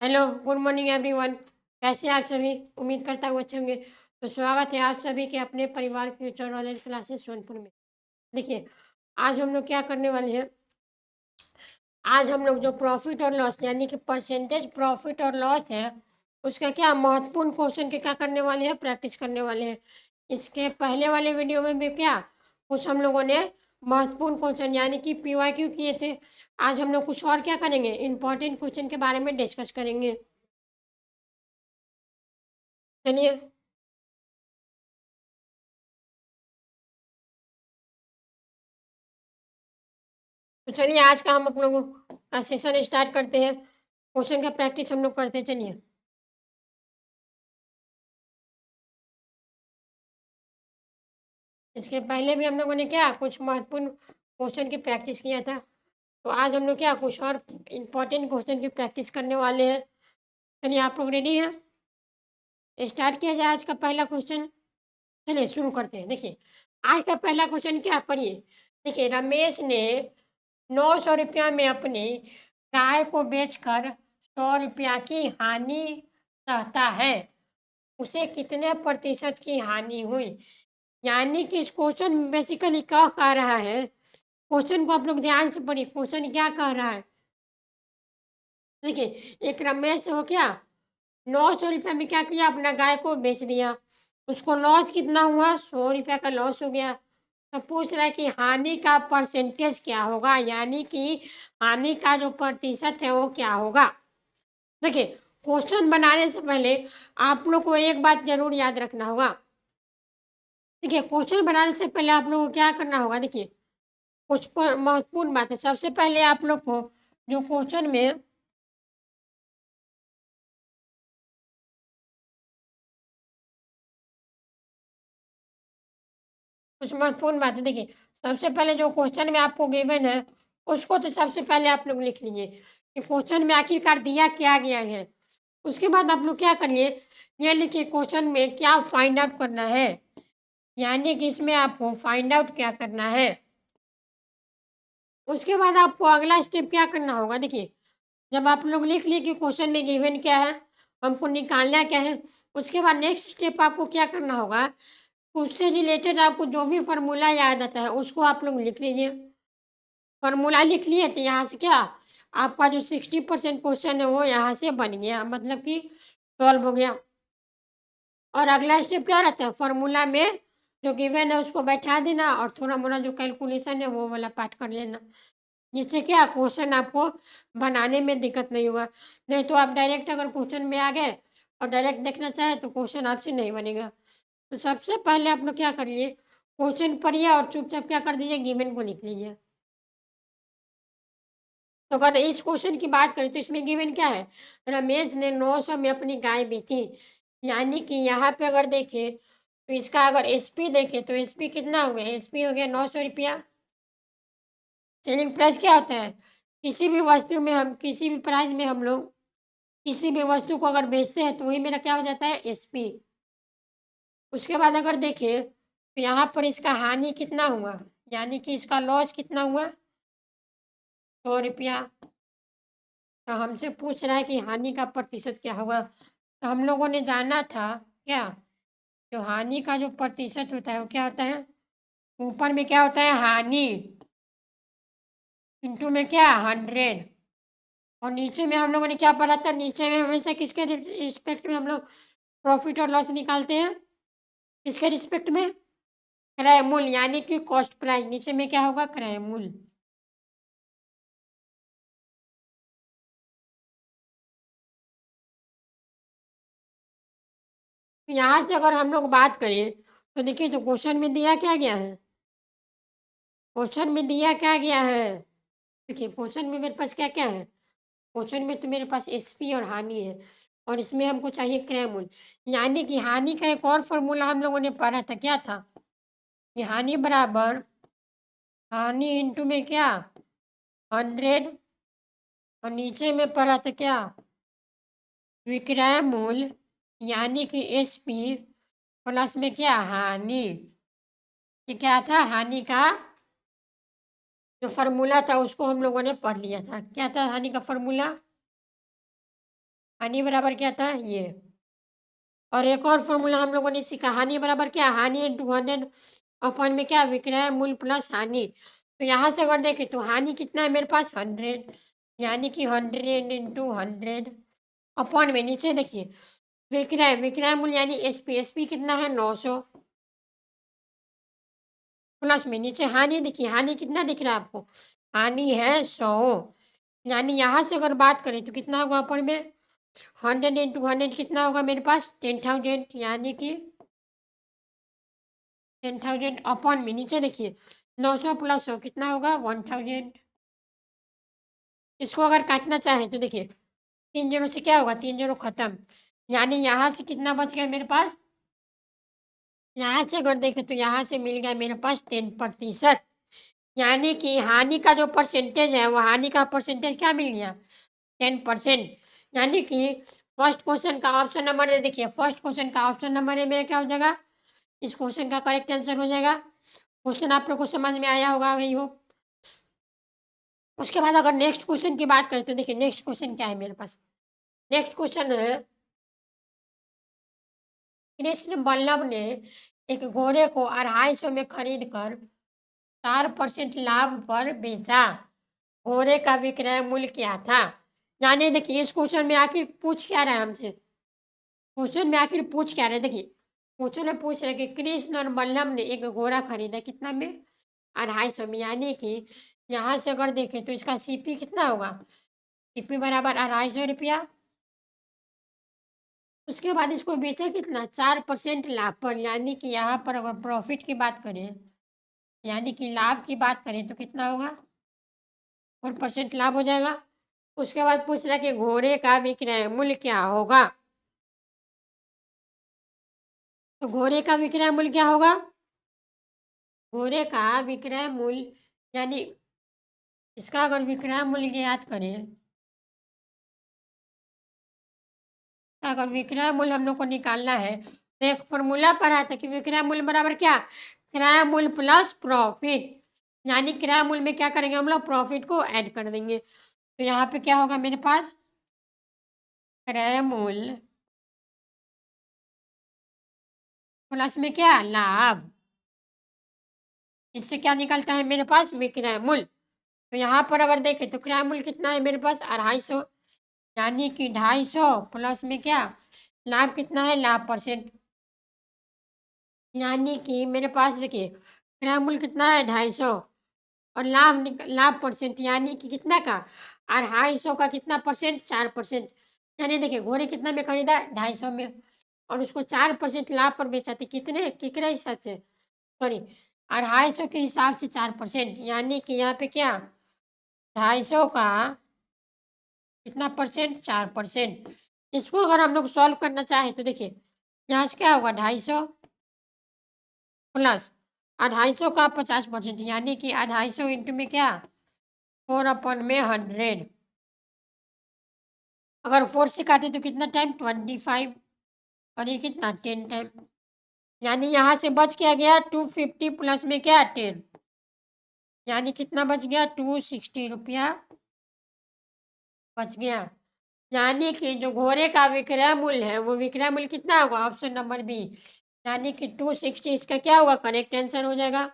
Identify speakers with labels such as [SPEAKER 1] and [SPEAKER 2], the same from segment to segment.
[SPEAKER 1] Hello, good morning everyone. कैसे हैं आप सभी? उम्मीद करता हूँ अच्छे होंगे। तो स्वागत है आप सभी के अपने परिवार फ्यूचर ऑनलाइन क्लासेस सोनपुर में। देखिए, आज हम लोग क्या करने वाले हैं, आज हम लोग जो प्रॉफिट और लॉस यानी कि परसेंटेज प्रॉफिट और लॉस है, उसका क्या महत्वपूर्ण क्वेश्चन के क्या करने वाले हैं, प्रैक्टिस करने वाले हैं। इसके पहले वाले वीडियो में भी क्या कुछ हम लोगों ने महत्वपूर्ण क्वेश्चन यानी कि पीवाईक्यू किए थे। आज हम लोग कुछ और क्या करेंगे, इंपॉर्टेंट क्वेश्चन के बारे में डिस्कस करेंगे। चलिए। तो चलिए आज का हम आप लोगों का सेशन स्टार्ट करते हैं। क्वेश्चन का प्रैक्टिस हम लोग करते हैं, चलिए। इसके पहले भी हम लोगों ने क्या कुछ महत्वपूर्ण क्वेश्चन की प्रैक्टिस किया था। तो आज हम लोग क्या कुछ और इम्पोर्टेंट क्वेश्चन की प्रैक्टिस करने वाले हैं। चलिए, आप लोग रेडी हैं? स्टार्ट किया जाए आज का पहला क्वेश्चन। चलिए शुरू करते हैं। देखिए, आज का पहला क्वेश्चन क्या पढ़िए। देखिए, रमेश ने 900 रुपया में अपनी गाय को बेचकर 100 रुपया की हानि सहता है। उसे कितने प्रतिशत की हानि हुई? यानी कि इस क्वेश्चन में बेसिकली क्या कह रहा है, क्वेश्चन को आप लोग ध्यान से पढ़िए, क्वेश्चन क्या कह रहा है। देखिए, एक रमेश हो क्या 900 रुपया में क्या किया, अपना गाय को बेच दिया। उसको लॉस कितना हुआ, 100 रुपया का लॉस हो गया। तो पूछ रहा है कि हानि का परसेंटेज क्या होगा, यानी कि हानि का जो प्रतिशत है वो क्या होगा। देखिए, क्वेश्चन बनाने से पहले आप लोग को एक बात जरूर याद रखना होगा। देखिए, क्वेश्चन बनाने से पहले आप लोगों को क्या करना होगा। देखिए, कुछ महत्वपूर्ण बात है। सबसे पहले आप लोग को जो क्वेश्चन में कुछ महत्वपूर्ण बात है। देखिए, सबसे पहले जो क्वेश्चन में आपको गिवन है, उसको तो सबसे पहले आप लोग लिख लीजिए कि क्वेश्चन में आखिरकार दिया क्या गया है। उसके बाद आप लोग क्या करिए, ये लिखिए क्वेश्चन में क्या फाइंड आउट करना है, यानी कि इसमें आपको फाइंड आउट क्या करना है। उसके बाद आपको अगला स्टेप क्या करना होगा। देखिए, जब आप लोग लिख लिए कि क्वेश्चन में गिवन क्या है, हमको निकालना क्या है, उसके बाद नेक्स्ट स्टेप आपको क्या करना होगा, उससे रिलेटेड आपको जो भी फ़ॉर्मूला याद आता है, उसको आप लोग लिख लीजिए। फ़ॉर्मूला लिख लिए तो यहाँ से क्या आपका जो 60% क्वेश्चन है वो यहाँ से बन गया, मतलब कि सॉल्व हो गया। और अगला स्टेप क्या रहता है, फ़ॉर्मूला में जो गिवन है उसको बैठा देना और थोड़ा-मोड़ा जो कैलकुलेशन है वो वाला पार्ट कर लेना। जिससे क्या क्वेश्चन आपको बनाने में दिक्कत नहीं होगा। नहीं तो आप डायरेक्ट अगर क्वेश्चन में आ गए और डायरेक्ट देखना चाहें तो क्वेश्चन आपसे नहीं बनेगा। तो सबसे पहले आप लोग क्या करिए, क्वेश्चन पढ़िए और चुपचाप क्या कर दीजिए, गिवन को लिख लीजिए। तो अगर इस क्वेश्चन की बात करें तो इसमें गिवन क्या है, रमेश ने 900 में अपनी गाय बेची। यानी कि यहाँ पे अगर देखें तो इसका अगर एसपी देखें तो एसपी कितना हो गया, एसपी हो गया 900 रुपया। सेलिंग प्राइस क्या होता है, किसी भी वस्तु में हम किसी भी प्राइस में हम लोग किसी भी वस्तु को अगर बेचते हैं तो वही मेरा क्या हो जाता है, एसपी। उसके बाद अगर देखें तो यहाँ पर इसका हानि कितना हुआ, यानी कि इसका लॉस कितना हुआ, 100 रुपया। तो हमसे पूछ रहा है कि हानि का प्रतिशत क्या होगा। तो हम लोगों ने जाना था क्या, जो हानि का जो प्रतिशत होता है वो क्या होता है, ऊपर में क्या होता है हानि, इंटू में क्या 100। और नीचे में हम लोगों ने क्या पढ़ा था, नीचे में हमेशा किसके रिस्पेक्ट में हम लोग प्रॉफिट और लॉस निकालते हैं, किसके रिस्पेक्ट में, क्रय मूल्य, यानी कि कॉस्ट प्राइस। नीचे में क्या होगा, क्रय मूल्य। तो यहाँ से अगर हम लोग बात करें तो देखिए, तो क्वेश्चन में दिया क्या गया है, क्वेश्चन में दिया क्या गया है। देखिए, क्वेश्चन में मेरे पास क्या क्या है, क्वेश्चन में तो मेरे पास एसपी और हानि है, और इसमें हमको चाहिए क्रय मूल्य। यानी कि हानि का एक और फॉर्मूला हम लोगों ने पढ़ा था, क्या था, कि हानि बराबर हानि इंटू में क्या 100, और नीचे में पढ़ा था क्या, विक्रय मूल्य, यानी कि एसपी प्लस में क्या हानि। ये क्या था, हानि का जो फ़ॉर्मूला था उसको हम लोगों ने पढ़ लिया था। क्या था हानि का फ़ॉर्मूला, हानि बराबर क्या था? ये। और एक और फ़ॉर्मूला हम लोगों ने सीखा, हानि बराबर क्या? हानि इंटू 100 अपॉन में क्या? विक्रय मूल्य प्लस हानि। तो यहाँ से अगर देखें तो हानि कितना है मेरे पास? 100, यानी कि 100 इंटू 100 अपॉन में नीचे देखिए विक्रय मूल्य यानी एसपी, एसपी कितना है? 900 प्लस में नीचे हानि देखिए, हानि कितना दिख रहा है आपको? हानि है 100, यानी यहाँ से अगर बात करें तो कितना होगा अपन में? 100 इंटू 100 कितना होगा मेरे पास? 10,000, यानी कि 10,000 अपॉन में नीचे देखिए 900 प्लस 100 कितना होगा? 1,000। इसको अगर काटना चाहे तो देखिए 3 जीरो से क्या होगा? 3 जीरो खत्म, यानी यहाँ से कितना बच गया मेरे पास? यहाँ से अगर देखें तो यहाँ से मिल गया मेरे पास 10%, यानी कि हानि का जो परसेंटेज है वो हानि का परसेंटेज क्या मिल गया? 10%, यानी कि फर्स्ट क्वेश्चन का ऑप्शन नंबर ए देखिए, फर्स्ट क्वेश्चन का ऑप्शन नंबर ए मेरा क्या हो जाएगा? इस क्वेश्चन का करेक्ट आंसर हो जाएगा। क्वेश्चन आप लोग को समझ में आया होगा, आई होप। उसके बाद अगर नेक्स्ट क्वेश्चन की बात करें तो देखिए नेक्स्ट क्वेश्चन क्या है मेरे पास? नेक्स्ट क्वेश्चन है, कृष्ण बल्लभ ने एक घोड़े को 250 में खरीद कर 4% लाभ पर बेचा। घोड़े का विक्रय मूल्य क्या था? यानी देखिए इस क्वेश्चन में आखिर पूछ क्या रहा है हमसे? क्वेश्चन में आखिर पूछ क्या रहे? देखिए क्वेश्चन में पूछ रहे कि कृष्ण और बल्लभ ने एक घोड़ा खरीदा कितना में? 250 में, यानी कि यहाँ से अगर देखें तो इसका सीपी कितना होगा? सीपी बराबर 250 रुपया। उसके बाद इसको बेचा कितना? 4% लाभ पर, यानी कि यहाँ पर अगर प्रॉफिट की बात करें, यानी कि लाभ की बात करें तो कितना होगा? 4% लाभ हो जाएगा। उसके बाद पूछ रहा है कि घोड़े का विक्रय मूल्य क्या होगा? तो घोड़े का विक्रय मूल्य क्या होगा? घोड़े का विक्रय मूल्य, यानी इसका अगर विक्रय मूल्य ज्ञात करें, अगर विक्रय मूल्य हम लोग को निकालना है तो एक फॉर्मूला पढ़ा था कि विक्रय मूल्य बराबर क्या? क्रय मूल्य प्लस प्रॉफिट, यानी क्रय मूल्य में क्या करेंगे हम लोग? प्रॉफिट को ऐड कर देंगे। तो यहाँ पे क्या होगा मेरे पास? क्रय मूल्य प्लस में क्या? लाभ। इससे क्या निकलता है मेरे पास? विक्रय मूल्य। तो यहाँ पर अगर देखें तो क्रय मूल्य कितना है मेरे पास? 250, यानी कि 250 प्लस में क्या? लाभ कितना है? लाभ परसेंट, यानी कि मेरे पास देखिए क्रय मूल्य कितना है? 250 और लाभ परसेंट, यानी कि कितना का? 250 का कितना परसेंट? 4%, यानी देखिए घोड़े कितना में खरीदा? 250 में, और उसको 4% लाभ पर बेचा था कितने? किकरे हिसाब से? सॉरी, 250 के हिसाब से 4%, यानी कि यहाँ पे क्या? 250 का कितना परसेंट? 4%। इसको अगर हम लोग सॉल्व करना चाहें तो देखिए यहाँ से क्या होगा? 250 प्लस 250 का 50%, यानी कि 250 इंटू में क्या? 4/100। अगर 4 से काटे तो कितना टाइम? 25, और ये कितना? 10 टाइम, यानी यहाँ से बच क्या गया? 250 प्लस में क्या? 10, यानी कितना बच गया? 260 रुपया बच गया। यानी कि जो घोड़े का विक्रय मूल्य है वो विक्रय मूल्य कितना होगा? ऑप्शन नंबर बी, यानी कि 260 इसका क्या होगा? करेक्ट आंसर हो जाएगा।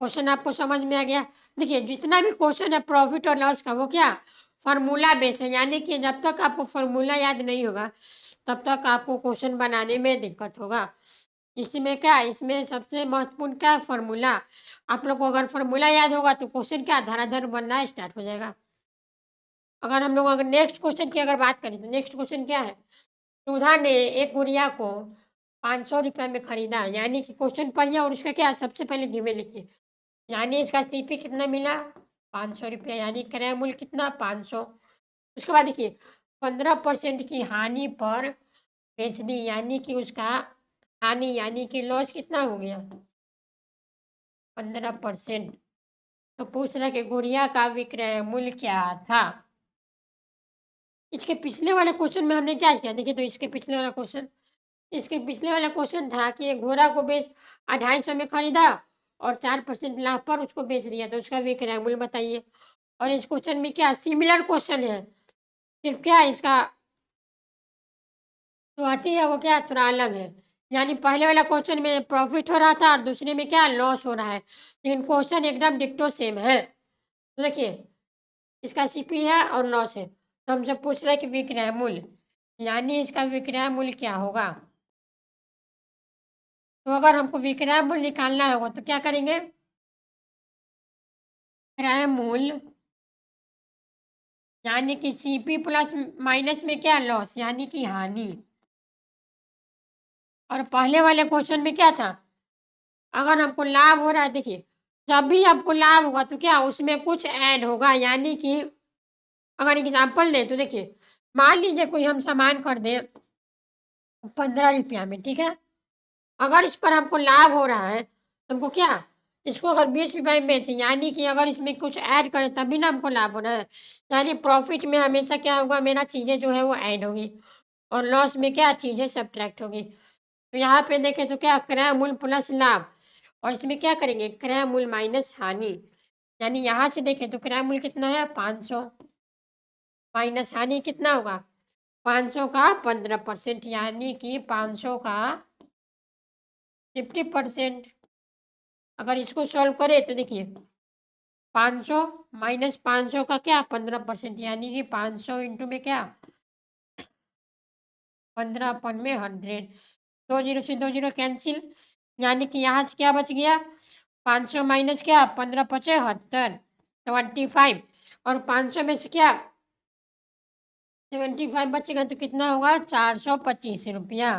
[SPEAKER 1] क्वेश्चन आपको समझ में आ गया? देखिए जितना भी क्वेश्चन है प्रॉफिट और लॉस का वो क्या? फार्मूला बेस है, यानी कि जब तक आपको फार्मूला याद नहीं होगा तब तक आपको क्वेश्चन बनाने में दिक्कत होगा। इसमें क्या? इसमें सबसे महत्वपूर्ण क्या है? फार्मूला। आप लोग को अगर फार्मूला याद होगा तो क्वेश्चन क्या? धड़ाधड़ बनना स्टार्ट हो जाएगा। अगर हम लोग अगर नेक्स्ट क्वेश्चन की अगर बात करें तो नेक्स्ट क्वेश्चन क्या है? सुधा ने एक गुड़िया को 500 रुपये में खरीदा, यानी कि क्वेश्चन पढ़िए और उसका क्या सबसे पहले गिवन लिखिए, यानी इसका सीपी कितना मिला? 500 रुपये, यानी क्रय मूल्य कितना? 500। उसके बाद देखिए 15% की हानि पर बेच दी, यानी कि उसका हानि यानी कि लॉस कितना हो गया? 15%। तो पूछ रहा है कि गुड़िया का विक्रय मूल्य क्या था? इसके पिछले वाले क्वेश्चन में हमने क्या किया? देखिए तो इसके पिछले वाला क्वेश्चन था कि एक घोड़ा को बेच 250 में खरीदा और 4% लाभ पर उसको बेच दिया, तो उसका विक्रय मूल्य बताइए। और इस क्वेश्चन में क्या सिमिलर क्वेश्चन है, फिर क्या इसका जो आती है वो क्या थोड़ा अलग है। यानी पहले वाला क्वेश्चन में प्रॉफ़िट हो रहा था और दूसरे में क्या लॉस हो रहा है। लेकिन क्वेश्चन एकदम डिक्टो सेम है। तो देखिए, इसका सीपी है और लॉस है। तो हमसे पूछ रहा है कि विक्रय मूल्य, यानी इसका विक्रय मूल्य क्या होगा? तो अगर हमको विक्रय मूल्य निकालना होगा तो क्या करेंगे? क्रय मूल्य यानी कि सीपी प्लस माइनस में क्या लॉस यानी कि हानि। और पहले वाले क्वेश्चन में क्या था? अगर हमको लाभ हो रहा है, देखिए, जब भी आपको लाभ होगा तो क्या उसमें कुछ ऐड होगा। यानी कि अगर एग्ज़ाम्पल दें तो देखिए, मान लीजिए कोई हम सामान खरीदे 15 रुपया में, ठीक है? अगर इस पर हमको लाभ हो रहा है, तो हमको क्या इसको अगर 20 रुपए में बेचें, यानी कि अगर इसमें कुछ ऐड करें तभी ना हमको लाभ हो रहा है। यानी प्रॉफ़िट में हमेशा क्या होगा, मेरा चीज़ें जो है वो ऐड होगी और लॉस में क्या चीज़ें सब्ट्रैक्ट होगी। तो यहाँ पे देखें तो क्या क्रय मूल्य प्लस लाभ और इसमें क्या करेंगे क्रय मूल्य माइनस हानि। यानी यहाँ से देखें तो क्रय मूल्य कितना है 500 माइनस हानि कितना होगा 500 का 15% यानी कि 500 का 50%। अगर इसको सॉल्व करें तो देखिए 500 माइनस 500 का क्या 15% यानी कि 500 इंटू में क्या 15 अपन में 100। दो जीरो से दो जीरो कैंसिल, यानी कि यहाँ से क्या बच गया 500 माइनस क्या 15 75 25 और 500 में से क्या 75 बचेगा तो कितना होगा 425 रुपया।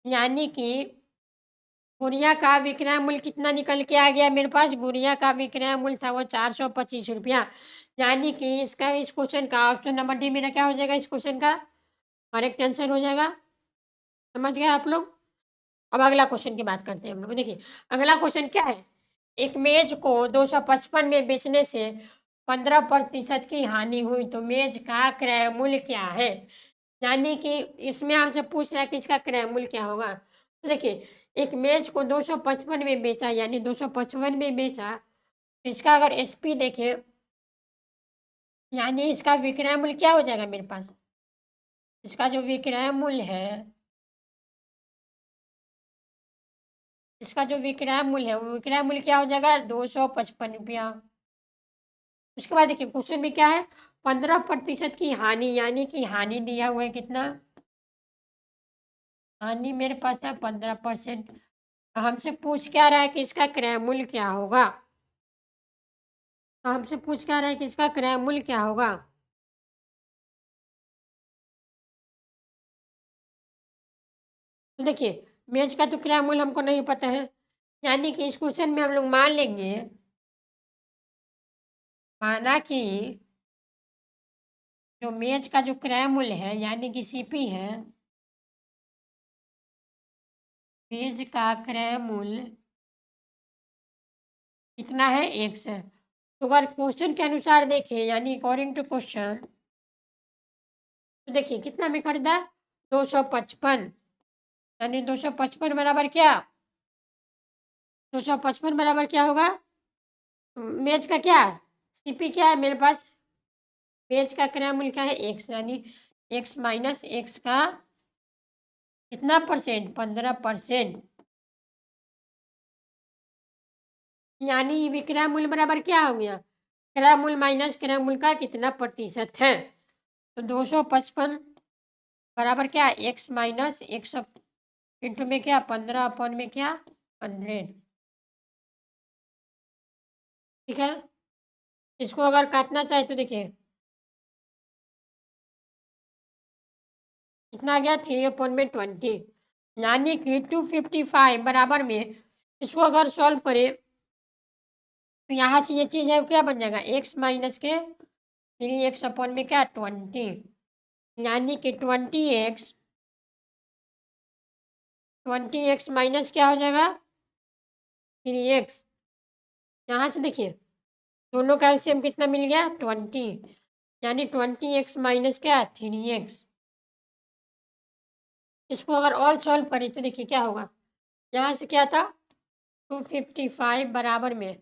[SPEAKER 1] यानी कि गुड़िया का विक्रय मूल्य कितना निकल के आ गया मेरे पास, गुड़िया का विक्रय मूल्य था वो 425 रुपया। यानी कि इसका इस क्वेश्चन का ऑप्शन नंबर डी मेरा क्या हो जाएगा, इस क्वेश्चन का करेक्ट आंसर हो जाएगा। समझ गए आप लोग? अब अगला क्वेश्चन की बात करते हैं हम लोग। देखिए, अगला क्वेश्चन क्या है, एक मेज को 255 में बेचने से 15% की हानि हुई तो मेज का क्रय मूल्य क्या है। यानी कि इसमें हमसे पूछ रहा है कि इसका क्रय मूल्य क्या होगा। तो देखिए, एक मेज को 255 में बेचा, यानी 255 में बेचा, तो इसका अगर एसपी देखें, यानी इसका विक्रय मूल्य क्या हो जाएगा मेरे पास, इसका जो विक्रय मूल्य है, इसका जो विक्रय मूल्य है वो विक्रय मूल्य क्या हो जाएगा 255 रुपया। उसके बाद देखिए क्वेश्चन में क्या है 15% की हानि, यानी कि हानि दिया हुआ है कितना, हानि मेरे पास है 15%। हमसे पूछ क्या रहा है कि इसका क्रय मूल्य क्या होगा। तो हमसे पूछ क्या रहा है कि इसका क्रय मूल्य क्या होगा। तो देखिए, मेज का तो क्रय मूल्य हमको नहीं पता है, यानी कि इस क्वेश्चन में हम लोग मान लेंगे, माना कि जो मेज का जो क्रय मूल्य है यानी कि सीपी है, मेज का क्रय मूल्य कितना है 1 है। तो अगर क्वेश्चन के अनुसार देखें, यानी अकॉर्डिंग टू क्वेश्चन, तो देखिए कितना में खरीदा 255, यानी 255 बराबर क्या 255 बराबर क्या होगा, मेज का क्या सीपी क्या है मेरे पास, पेज का क्रय मूल्य क्या है 1, यानी x माइनस एक्स का कितना परसेंट 15%, यानी विक्रय मूल्य बराबर क्या हो गया क्रय मूल्य माइनस क्रय मूल्य का कितना प्रतिशत है। तो 255 बराबर क्या x माइनस एक्स इंटू में क्या 15 अपन में क्या 100। ठीक है, इसको अगर काटना चाहे तो देखिए कितना आ गया 3 अपन में 20, यानी कि 255 बराबर में इसको अगर सॉल्व करें तो यहाँ से ये चीज़ है क्या बन जाएगा x माइनस के 3x अपन में क्या 20, यानी कि 20x माइनस क्या हो जाएगा 3x। यहाँ से देखिए दोनों का एलसीएम कितना मिल गया 20, यानी 20x माइनस क्या 3x। इसको अगर और सॉल्व करें तो देखिए क्या होगा, यहाँ से क्या था 255 बराबर में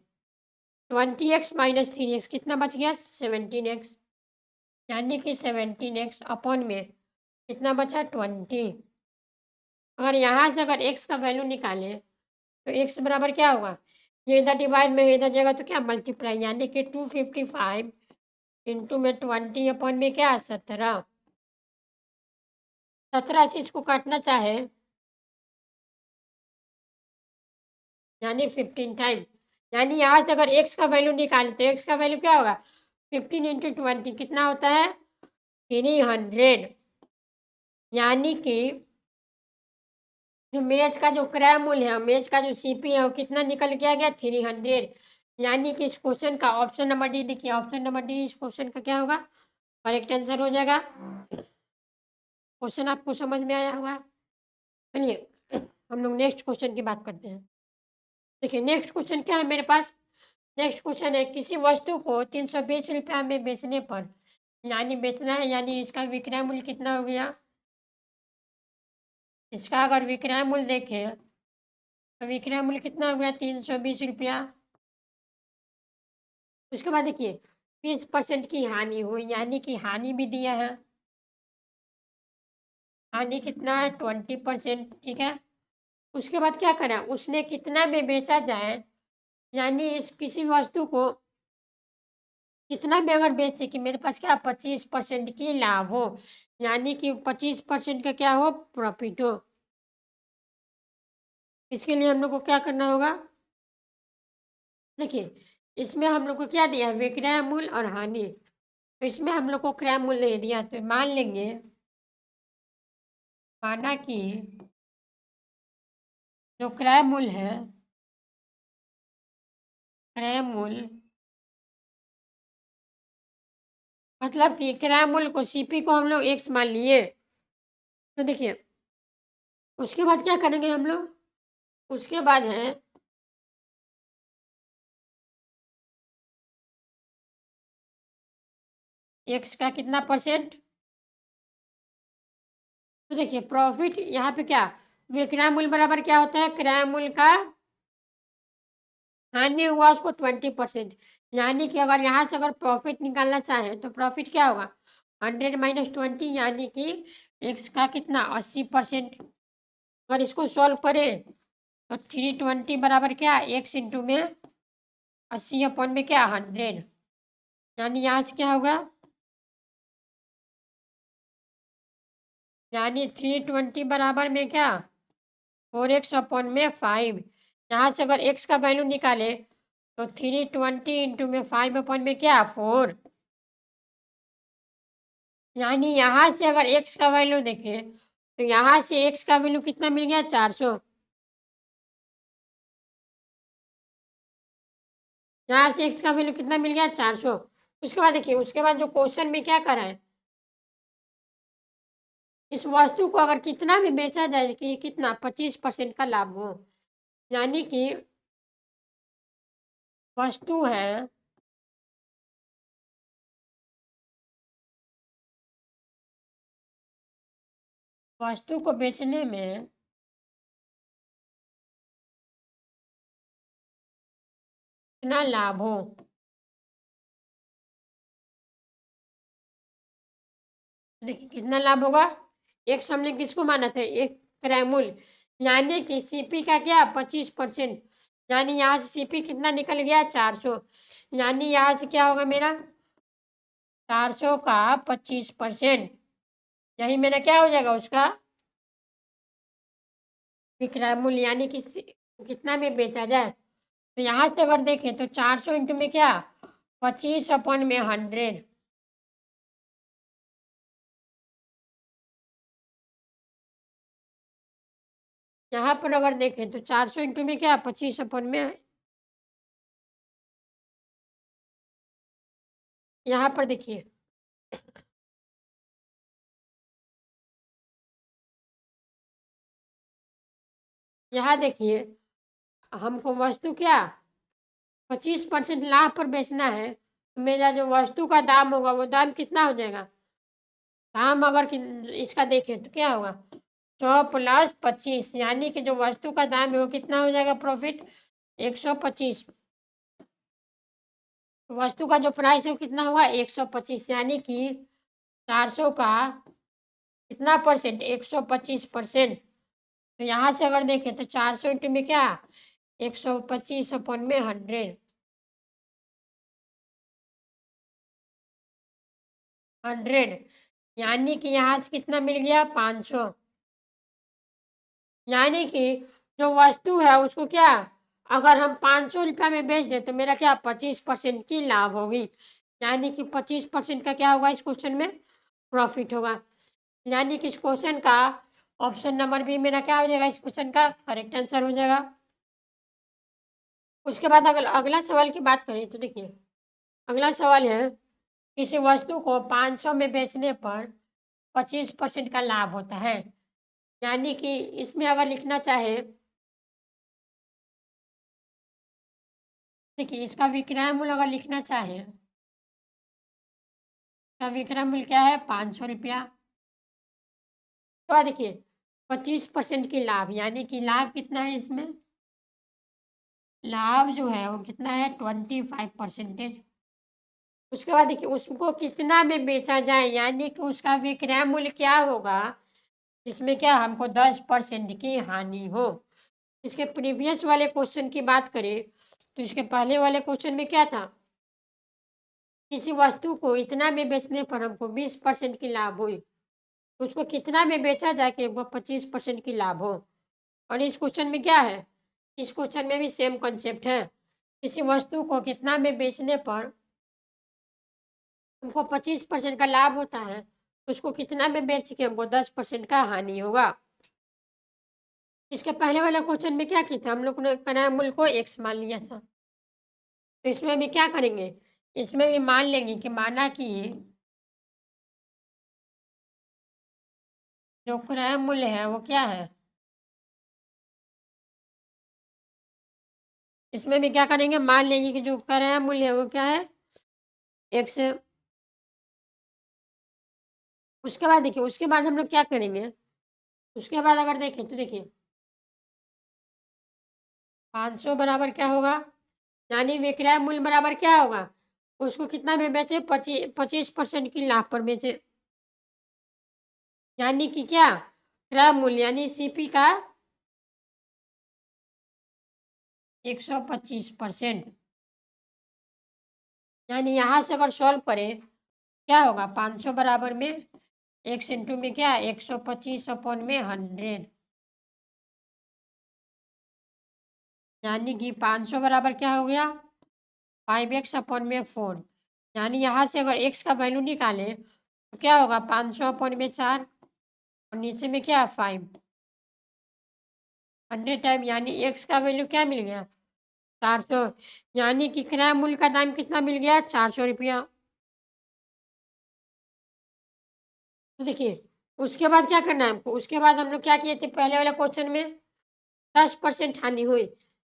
[SPEAKER 1] 20x माइनस 3x कितना बच गया 17x, यानी कि 17x अपॉन में कितना बचा 20। अगर यहाँ से अगर x का वैल्यू निकालें तो x बराबर क्या होगा, ये इधर डिवाइड में इधर जगह तो क्या मल्टीप्लाई, यानी कि 255 इंटू में 20 अपॉन में क्या 17। 17 से इसको काटना चाहे यानी 15 टाइम, यानी यहाँ से अगर x का वैल्यू निकालें तो x का वैल्यू क्या होगा 15 इंटू 20 कितना होता है 300। यानी कि जो मेज का जो क्रय मूल्य है, मेज का जो सीपी है वो कितना निकल के आ गया 300। यानी कि इस क्वेश्चन का ऑप्शन नंबर डी देखिए, ऑप्शन नंबर डी इस क्वेश्चन का क्या होगा करेक्ट आंसर हो जाएगा। क्वेश्चन आपको समझ में आया होगा। चलिए हम लोग नेक्स्ट क्वेश्चन की बात करते हैं। देखिए नेक्स्ट क्वेश्चन क्या है मेरे पास, नेक्स्ट क्वेश्चन है किसी वस्तु को 320 रुपया में बेचने पर, यानी बेचना है यानी इसका विक्रय मूल्य कितना हो गया, इसका अगर विक्रय मूल्य देखें तो विक्रय मूल्य कितना हो गया 320 रुपया। उसके बाद देखिए 20% की हानि हुई, यानी कि हानि भी दिया है, हानि कितना है 20%, ठीक है। उसके बाद क्या करा उसने कितना में बेचा जाए, यानी इस किसी वस्तु को कितना में अगर बेचे कि मेरे पास क्या 25% की लाभ हो, यानी कि 25% का क्या हो प्रॉफिट हो। इसके लिए हम लोग को क्या करना होगा, देखिए इसमें हम लोग को क्या दिया विक्रय मूल्य और हानि, तो इसमें हम लोग को क्रय मूल्य नहीं दिया, तो मान लेंगे माना कि जो क्रय मूल्य है, क्रय मूल्य मतलब कि क्रय मूल्य को सीपी को हम लोग एक्स मान लिए। तो देखिए उसके बाद क्या करेंगे हम लोग, उसके बाद है एक्स का कितना परसेंट, तो देखिए प्रॉफिट यहाँ पे क्या विक्रय मूल्य बराबर क्या होता है क्रय मूल्य का हानि हुआ उसको 20%, यानी कि अगर यहाँ से अगर प्रॉफिट निकालना चाहे तो प्रॉफिट क्या होगा 100 माइनस 20, यानी कि एक्स का कितना 80%। अगर इसको सॉल्व करें तो 320 बराबर क्या एक्स इंटू में 80 अपॉन में क्या 100, यानी यहाँ से क्या होगा, यानी 320 बराबर में क्या 4x अपॉन में 5। यहाँ से अगर x का वैल्यू निकाले तो 320 इंटू में 5 अपॉन में क्या 4, यानी यहाँ से अगर x का वैल्यू देखें तो यहाँ से x का वैल्यू कितना मिल गया 400, यहाँ से x का वैल्यू कितना मिल गया 400। उसके बाद देखिए उसके बाद जो क्वेश्चन में क्या करा है, इस वस्तु को अगर कितना में बेचा जाए कि कितना 25% का लाभ हो, यानी कि वस्तु है वस्तु को बेचने में कितना लाभ हो, देखिए कितना लाभ होगा, एक हमने किसको माना था एक क्रय मूल्य, यानी कि सीपी का क्या 25%, यानी यहाँ से सीपी कितना निकल गया 400, यानी यहाँ से क्या होगा मेरा 400 का 25%, यही मेरा क्या हो जाएगा उसका विक्रय मूल्य, यानी कि कितना में बेचा जाए। तो यहाँ से अगर देखें तो 400 इंटू में क्या 25 अपॉन में 100, यहाँ पर अगर देखें तो 400 इंटू में क्या 25 अपॉन में, यहाँ पर देखिए यहाँ देखिए हमको वस्तु क्या 25% लाभ पर बेचना है, तो मेरा जो वस्तु का दाम होगा वो दाम कितना हो जाएगा, दाम अगर इसका देखें तो क्या होगा 100 प्लस 25, यानी कि जो वस्तु का दाम है वो कितना हो जाएगा प्रॉफिट 125, वस्तु का जो प्राइस है वो कितना हुआ 125, यानी कि 400 का कितना परसेंट, 125%। तो यहाँ से अगर देखें तो 400 इंटू में क्या, 125 अपॉन में 100, 100, यानी कि यहाँ से कितना मिल गया, 500। यानी कि जो वस्तु है उसको क्या, अगर हम 500 रुपया में बेच दें तो मेरा क्या 25% की लाभ होगी, यानी कि 25% का क्या होगा इस क्वेश्चन में, प्रॉफिट होगा। यानी कि इस क्वेश्चन का ऑप्शन नंबर बी मेरा क्या हो जाएगा, इस क्वेश्चन का करेक्ट आंसर हो जाएगा। उसके बाद अगर अगला सवाल की बात करें तो देखिए, अगला सवाल है, किसी वस्तु को 500 में बेचने पर 25% का लाभ होता है। यानी कि इसमें अगर लिखना चाहे, देखिए इसका विक्रय मूल्य अगर लिखना चाहे, इसका विक्रय मूल्य क्या है, 500 रुपया। तो देखिए 25% की लाभ, यानी कि लाभ कितना है इसमें, लाभ जो है वो कितना है, 25%। उसके बाद देखिए उसको कितना में बेचा जाए, यानी कि उसका विक्रय मूल्य क्या होगा, जिसमें क्या हमको 10% की हानि हो। इसके प्रीवियस वाले क्वेश्चन की बात करें तो इसके पहले वाले क्वेश्चन में क्या था, किसी वस्तु को इतना में बेचने पर हमको 20% की लाभ हुई, तो उसको कितना में बेचा जाए कि वो 25% की लाभ हो। और इस क्वेश्चन में क्या है, इस क्वेश्चन में भी सेम कॉन्सेप्ट है, किसी वस्तु को कितना में बेचने पर हमको 25% का लाभ होता है, तो उसको कितना में बेच के हमको 10% का हानि होगा। इसके पहले वाले क्वेश्चन में क्या किया था, हम लोग ने क्रय मूल्य को x मान लिया था, तो इसमें भी क्या करेंगे, इसमें भी मान लेंगे कि माना कि जो क्रय मूल्य है वो क्या है, इसमें भी क्या करेंगे, मान लेंगे कि जो क्रय मूल्य है वो क्या है, x है। उसके बाद देखिए, उसके बाद हम लोग क्या करेंगे, उसके बाद अगर देखें तो देखिए 500 बराबर क्या होगा, यानी विक्रय मूल्य बराबर क्या होगा, उसको कितना में बेचे, 25% की लाभ पर बेचे, यानी कि क्या, क्रय मूल्य यानी सीपी का 125%। यानी यहाँ से अगर सॉल्व करें क्या होगा, 500 बराबर में x इंटू में क्या, 125 अपॉन में 100, यानी कि 500 बराबर क्या हो गया, 5x अपॉन में 4। यानी यहाँ से अगर x का वैल्यू निकालें तो क्या होगा, 500 अपॉन में 4 और नीचे में क्या 5, 100 टाइम, यानी x का वैल्यू क्या मिल गया, 400। यानी कि क्रय मूल्य का दाम कितना मिल गया, 400 रुपया। तो देखिए उसके बाद क्या करना है हमको, उसके बाद हम लोग क्या किए थे पहले वाले क्वेश्चन में, 10% हानि हुई,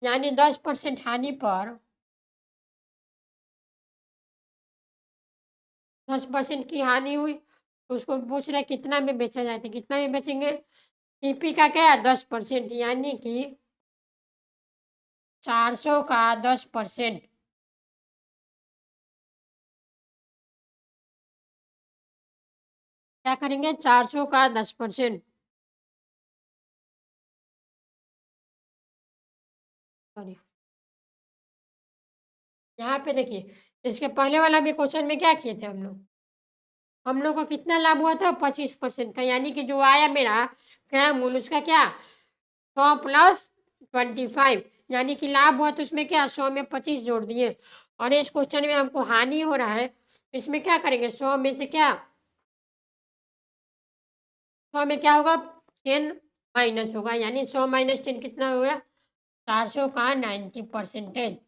[SPEAKER 1] यानी 10% हानि पर 10% की हानि हुई, तो उसको पूछ रहे कितना में बेचा जाए, तो कितना में बेचेंगे, सीपी का क्या है 10%, यानी कि 400 का 10%, क्या करेंगे, 400 का 10%। सॉरी, यहाँ पे देखिए इसके पहले वाला भी क्वेश्चन में क्या किए थे हम लोग को कितना लाभ हुआ था, 25% का, यानी कि जो आया मेरा क्रय मूल्य उसका क्या, 100 प्लस 25, यानी कि लाभ हुआ तो उसमें क्या 100 में 25 जोड़ दिए। और इस क्वेश्चन में हमको हानि हो रहा है, इसमें क्या करेंगे, 100 में से क्या, 100 में क्या होगा, 10 माइनस होगा, यानी 100 माइनस 10 कितना हो गया, 400 का 90%।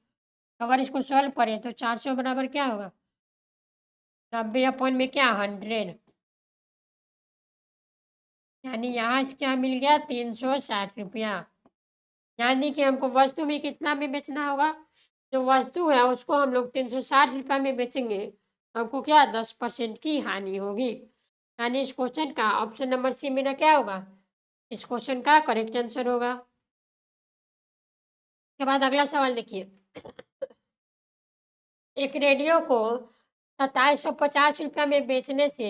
[SPEAKER 1] अगर इसको सॉल्व करें तो 400 बराबर क्या होगा, 90 अपॉन में क्या 100, यानी यहाँ से क्या मिल गया, 360 रुपया। यानी कि हमको वस्तु में कितना में बेचना होगा, जो वस्तु है उसको हम लोग 360 रुपये में बेचेंगे, हमको क्या 10% की हानि होगी। यानी इस क्वेश्चन का ऑप्शन नंबर सी मेरा क्या होगा, इस क्वेश्चन का करेक्ट आंसर होगा। उसके बाद अगला सवाल देखिए, एक रेडियो को 2750 रुपये में बेचने से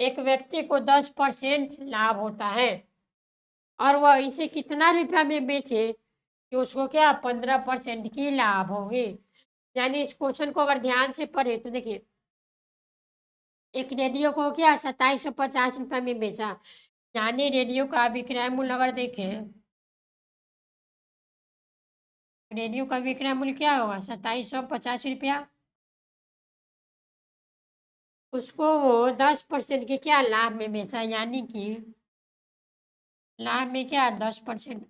[SPEAKER 1] एक व्यक्ति को 10% लाभ होता है और वह इसे कितना रुपया में बेचे कि उसको क्या 15% की लाभ होगी। यानी इस क्वेश्चन को अगर ध्यान से पढ़े तो देखिए, एक रेडियो को क्या 2750 रुपये में बेचा, यानी रेडियो का विक्रय मूल्य अगर देखें, रेडियो का विक्रय मूल्य क्या होगा 2750 रुपया। उसको वो 10% के क्या लाभ में बेचा, यानी कि लाभ में क्या 10%।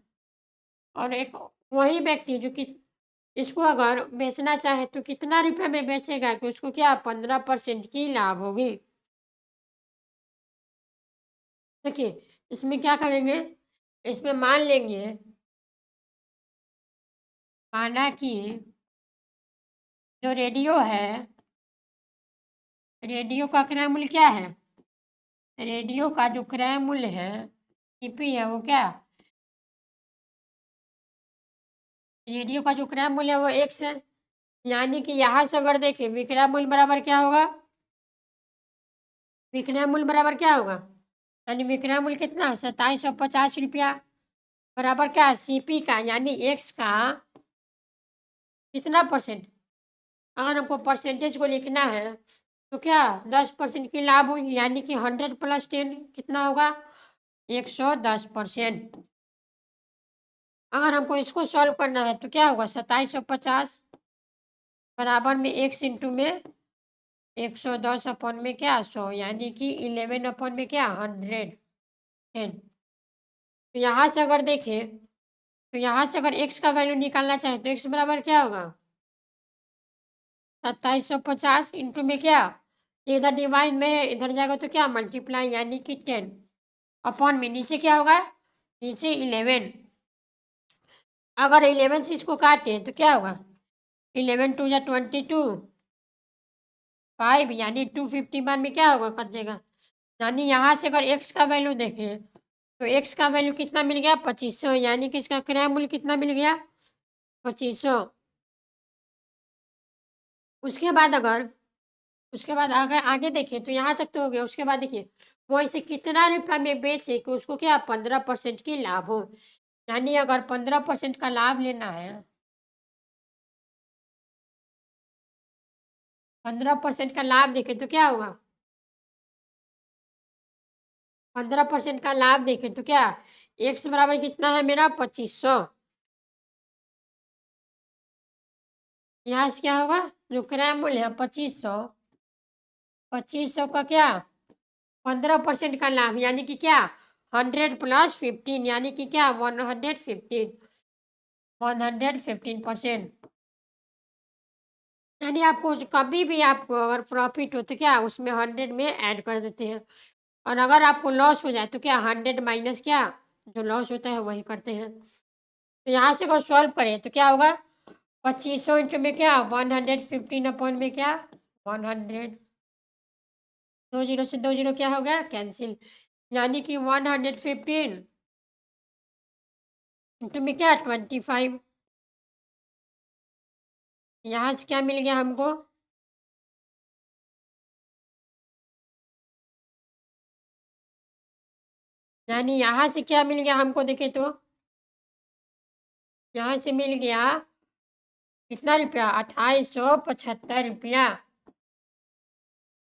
[SPEAKER 1] और एक वही व्यक्ति जो कि इसको अगर बेचना चाहे तो कितना रुपये में बेचेगा कि उसको क्या 15% की लाभ होगी। देखिए, इसमें क्या करेंगे, इसमें मान लेंगे, माना कि जो रेडियो है, रेडियो का क्रय मूल्य क्या है, रेडियो का जो क्रय मूल्य है ईपी है वो क्या, रेडियो का जो क्रय मूल्य है वो 1 है। यानी कि यहाँ से अगर देखें विक्रय मूल्य बराबर क्या होगा, विक्रय मूल्य बराबर क्या होगा, यानी विक्रय मूल्य कितना 2750 रुपया बराबर क्या सीपी का, यानी एक्स का कितना परसेंट। अगर हमको परसेंटेज को लिखना है तो क्या 10% की लाभ हुई, यानी कि 100 + 10 कितना होगा 110%। अगर हमको इसको सॉल्व करना है तो क्या होगा 2750 बराबर में x इंटू में 110 अपन में क्या 100, यानी कि 11 अपन में क्या 110। तो यहाँ से अगर देखें तो यहाँ से अगर x का वैल्यू निकालना चाहे तो x बराबर क्या होगा 2750 इंटू में क्या, इधर डिवाइड में इधर जाएगा तो क्या मल्टीप्लाई, यानी कि 10 अपॉन में नीचे क्या होगा, नीचे 11। अगर 11 से इसको काटें तो क्या होगा 11 2 या 22 5, यानी 251 में क्या होगा कट जाएगा। यानी यहाँ से अगर x का वैल्यू देखें तो x का वैल्यू कितना मिल गया 2500, यानी कि इसका क्रय मूल्य कितना मिल गया 2500। उसके बाद अगर आगे आगे देखें तो यहाँ तक तो हो गया। उसके बाद देखिए वो इसे कितना रुपया में बेचे कि उसको क्या 15% की लाभ हो, यानी अगर 15% का लाभ लेना है, 15% का लाभ देखें तो क्या होगा, 15% का लाभ देखें तो क्या x बराबर कितना है मेरा 2500। यहाँ से क्या होगा जो क्रय मूल्य है 2500, 2500 का क्या 15% का लाभ, यानी कि क्या 100 + 15, यानी कि क्या 115%। यानी आपको कभी भी आपको अगर प्रॉफिट हो तो क्या उसमें 100 में ऐड कर देते हैं, और अगर आपको लॉस हो जाए तो क्या 100 माइनस क्या जो लॉस होता है वही करते हैं। तो यहाँ से अगर सॉल्व करें तो क्या होगा 2500 इंटू में क्या 115 अपॉन में क्या 100, 2 जीरो से 2 जीरो क्या हो गया कैंसिल, यानी कि 115 इंटू में क्या 25। यहाँ से क्या मिल गया हमको, यानी यहाँ से क्या मिल गया हमको देखें तो यहाँ से मिल गया कितना रुपया 2875 रुपया।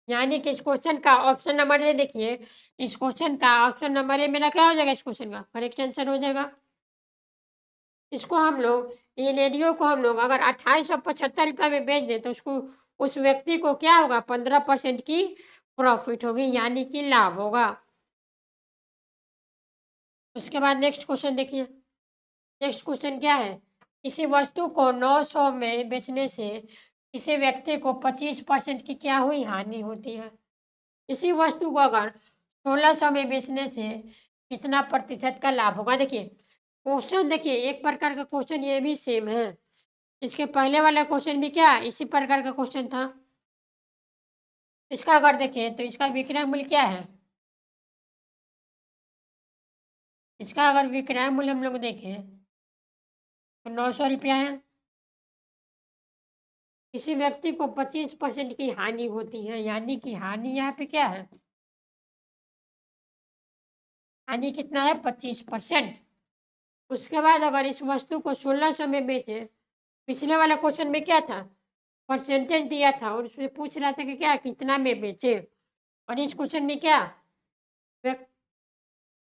[SPEAKER 1] यानी कि इस क्वेश्चन का ऑप्शन नंबर ए देखिए, इस क्वेश्चन का ऑप्शन नंबर ए मेरा क्या हो जाएगा, इस क्वेश्चन का करेक्ट आंसर हो जाएगा। इसको हम लोग ये रेडियो को हम लोग अगर 2875 में बेच दें तो उसको उस व्यक्ति को क्या होगा 15% की प्रॉफिट होगी, यानी कि लाभ होगा। उसके बाद नेक्स्ट क्वेश्चन देखिए, नेक्स्ट क्वेश्चन क्या है, किसी वस्तु को 900 में बेचने से किसी व्यक्ति को 25% की क्या हुई हानि होती है। इसी वस्तु को अगर 1600 में बेचने से कितना प्रतिशत का लाभ होगा। देखिए क्वेश्चन, देखिए एक प्रकार का क्वेश्चन ये भी सेम है, इसके पहले वाला क्वेश्चन भी क्या इसी प्रकार का क्वेश्चन था। इसका अगर देखें तो इसका विक्रय मूल्य क्या है, इसका अगर विक्रय मूल्य हम लोग देखें तो 900 रुपया है। किसी व्यक्ति को 25% की हानि होती है, यानी कि हानि यहाँ पे क्या है यानी कितना है 25%। उसके बाद अगर इस वस्तु को 1600 में बेचे, पिछले वाला क्वेश्चन में क्या था, परसेंटेज दिया था और उसमें पूछ रहा था कि क्या कितना में बेचे, और इस क्वेश्चन में क्या व्यक-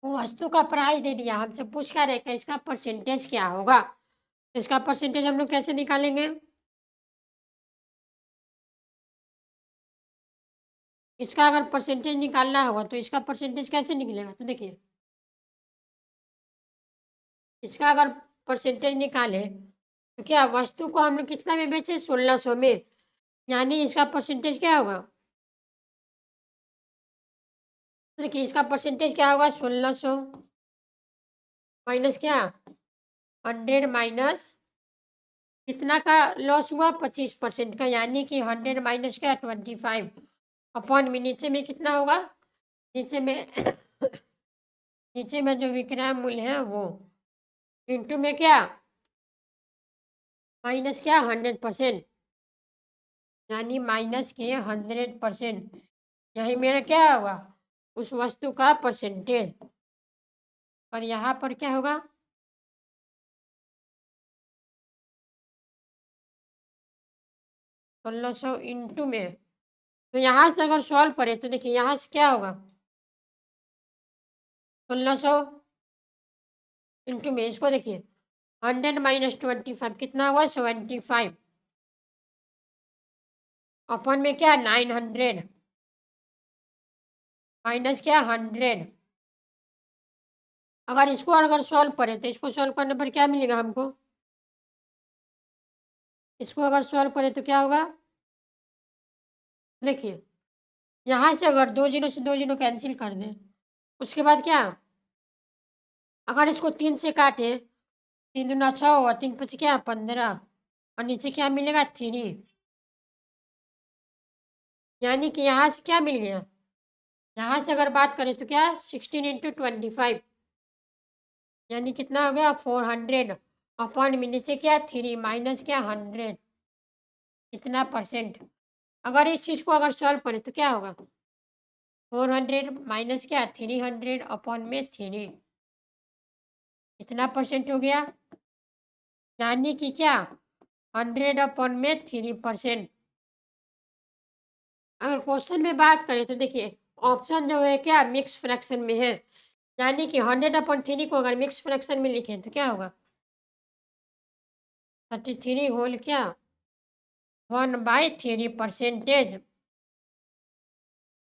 [SPEAKER 1] वो वस्तु का प्राइस दे दिया, हमसे पूछ क्या रहेगा इसका परसेंटेज क्या होगा। तो इसका परसेंटेज हम लोग कैसे निकालेंगे, इसका अगर परसेंटेज निकालना होगा तो इसका परसेंटेज कैसे निकलेगा, तो देखिए इसका अगर परसेंटेज निकाले तो क्या वस्तु को हम लोग कितना में बेचे 1600 में, यानी इसका परसेंटेज क्या होगा, तो देखिए इसका परसेंटेज क्या होगा 1600 माइनस क्या 100 माइनस कितना का लॉस हुआ 25% का, यानी कि 100 माइनस क्या 25 अपॉन में नीचे में कितना होगा, नीचे में नीचे में जो विक्रय मूल्य है वो इंटू में क्या माइनस क्या 100%, यानी माइनस के 100%, यही मेरा क्या होगा उस वस्तु का परसेंटेज। और यहाँ पर क्या होगा 1600 इंटू में, तो यहाँ से अगर सॉल्व करें तो देखिए यहाँ से क्या होगा 1600 इंटू में, इसको देखिए 100 माइनस 25 कितना हुआ 75 अपन में क्या 900 माइनस क्या 100। अगर इसको अगर सॉल्व करें तो इसको सॉल्व करने पर क्या मिलेगा हमको, इसको अगर सॉल्व करें तो क्या होगा, देखिए यहाँ से अगर 2 जीरो से 2 जीरो कैंसिल कर दें, उसके बाद क्या अगर इसको 3 से काटे, 3 दूना 6 और 3 पची क्या 15 और नीचे क्या मिलेगा 3, यानी कि यहाँ से क्या मिल गया, यहाँ से अगर बात करें तो क्या 16 इंटू 25, यानी कितना हो गया 400 अपॉन में नीचे क्या 3 माइनस क्या 100 कितना परसेंट। अगर इस चीज़ को अगर सॉल्व करें तो क्या होगा 400 माइनस क्या 300 अपॉन में 3 कितना परसेंट हो गया, यानी कि क्या 100 अपॉन में 3%। अगर क्वेश्चन में बात करें तो देखिए ऑप्शन जो है क्या मिक्स फ्रैक्शन में है, यानी कि 100/3 को अगर मिक्स फ्रैक्शन में लिखें तो क्या होगा 33 होल क्या 1/3%,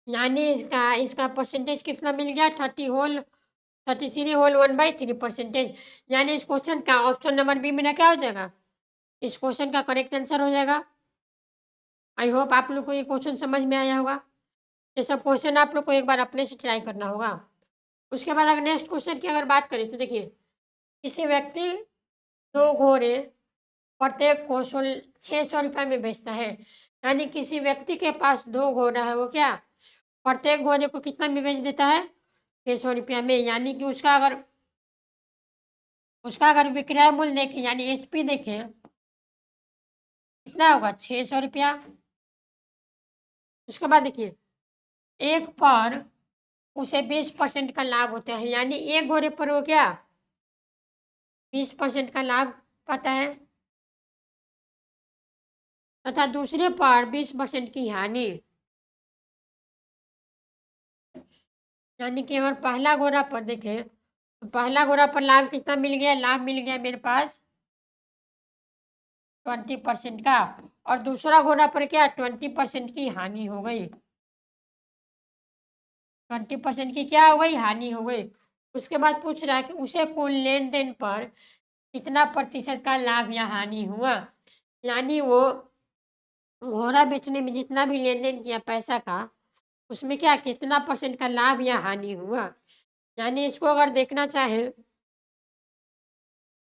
[SPEAKER 1] यानी इसका इसका परसेंटेज कितना मिल गया 33 होल 1/3%, यानी इस क्वेश्चन का ऑप्शन नंबर बी मेरा क्या हो जाएगा, इस क्वेश्चन का करेक्ट आंसर हो जाएगा। आई होप आप लोग को ये क्वेश्चन समझ में आया होगा। ये सब क्वेश्चन आप लोग को एक बार अपने से ट्राई करना होगा। उसके बाद अगर नेक्स्ट क्वेश्चन की अगर बात करें तो देखिए किसी व्यक्ति 2 घोड़े प्रत्येक को 600 रुपये में बेचता है, यानी किसी व्यक्ति के पास 2 घोड़ा है, वो क्या प्रत्येक घोड़े को कितना में बेच देता है 600 रुपया में, यानी कि उसका अगर विक्रय मूल्य देखें यानी एसपी देखें कितना होगा 600 रुपया। उसके बाद देखिए एक पर उसे 20% का लाभ होता है, यानी एक घोड़े पर वो क्या 20% का लाभ पाता है तथा दूसरे पर 20% की हानि, यानी कि अगर पहला घोड़ा पर देखें तो पहला घोड़ा पर लाभ कितना मिल गया, लाभ मिल गया मेरे पास 20% का, और दूसरा घोड़ा पर क्या 20% की हानि हो गई, 20% की क्या हो गई हानि हो गई। उसके बाद पूछ रहा है कि उसे कुल लेन देन पर कितना प्रतिशत का लाभ या हानि हुआ, यानी वो घोड़ा बेचने में जितना भी लेन देन किया पैसा का उसमें क्या कितना परसेंट का लाभ या हानि हुआ। यानी इसको अगर देखना चाहे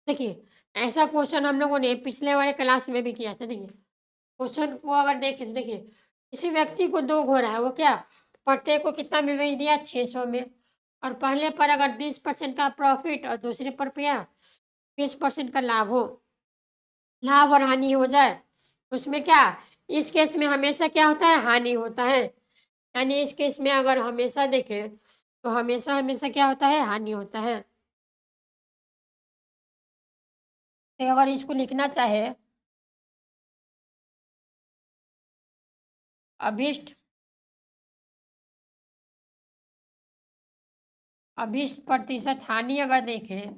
[SPEAKER 1] देखिए ऐसा क्वेश्चन हम लोगों ने पिछले वाले क्लास में भी किया था। देखिए क्वेश्चन को अगर देखें तो देखिए किसी व्यक्ति को 2 घोड़ा है, वो क्या प्रत्येक को कितना में बेच दिया 600 में, और पहले पर अगर 20% का प्रॉफिट और दूसरे पर क्या 20% का लाभ हो, लाभ और हानि हो जाए उसमें क्या इस केस में हमेशा क्या होता है हानि होता है, यानी इस केस में अगर हमेशा देखें तो हमेशा हमेशा क्या होता है, हानि होता है। तो अगर इसको लिखना चाहे, अभीष्ट अभीष्ट प्रतिशत हानि अगर देखें,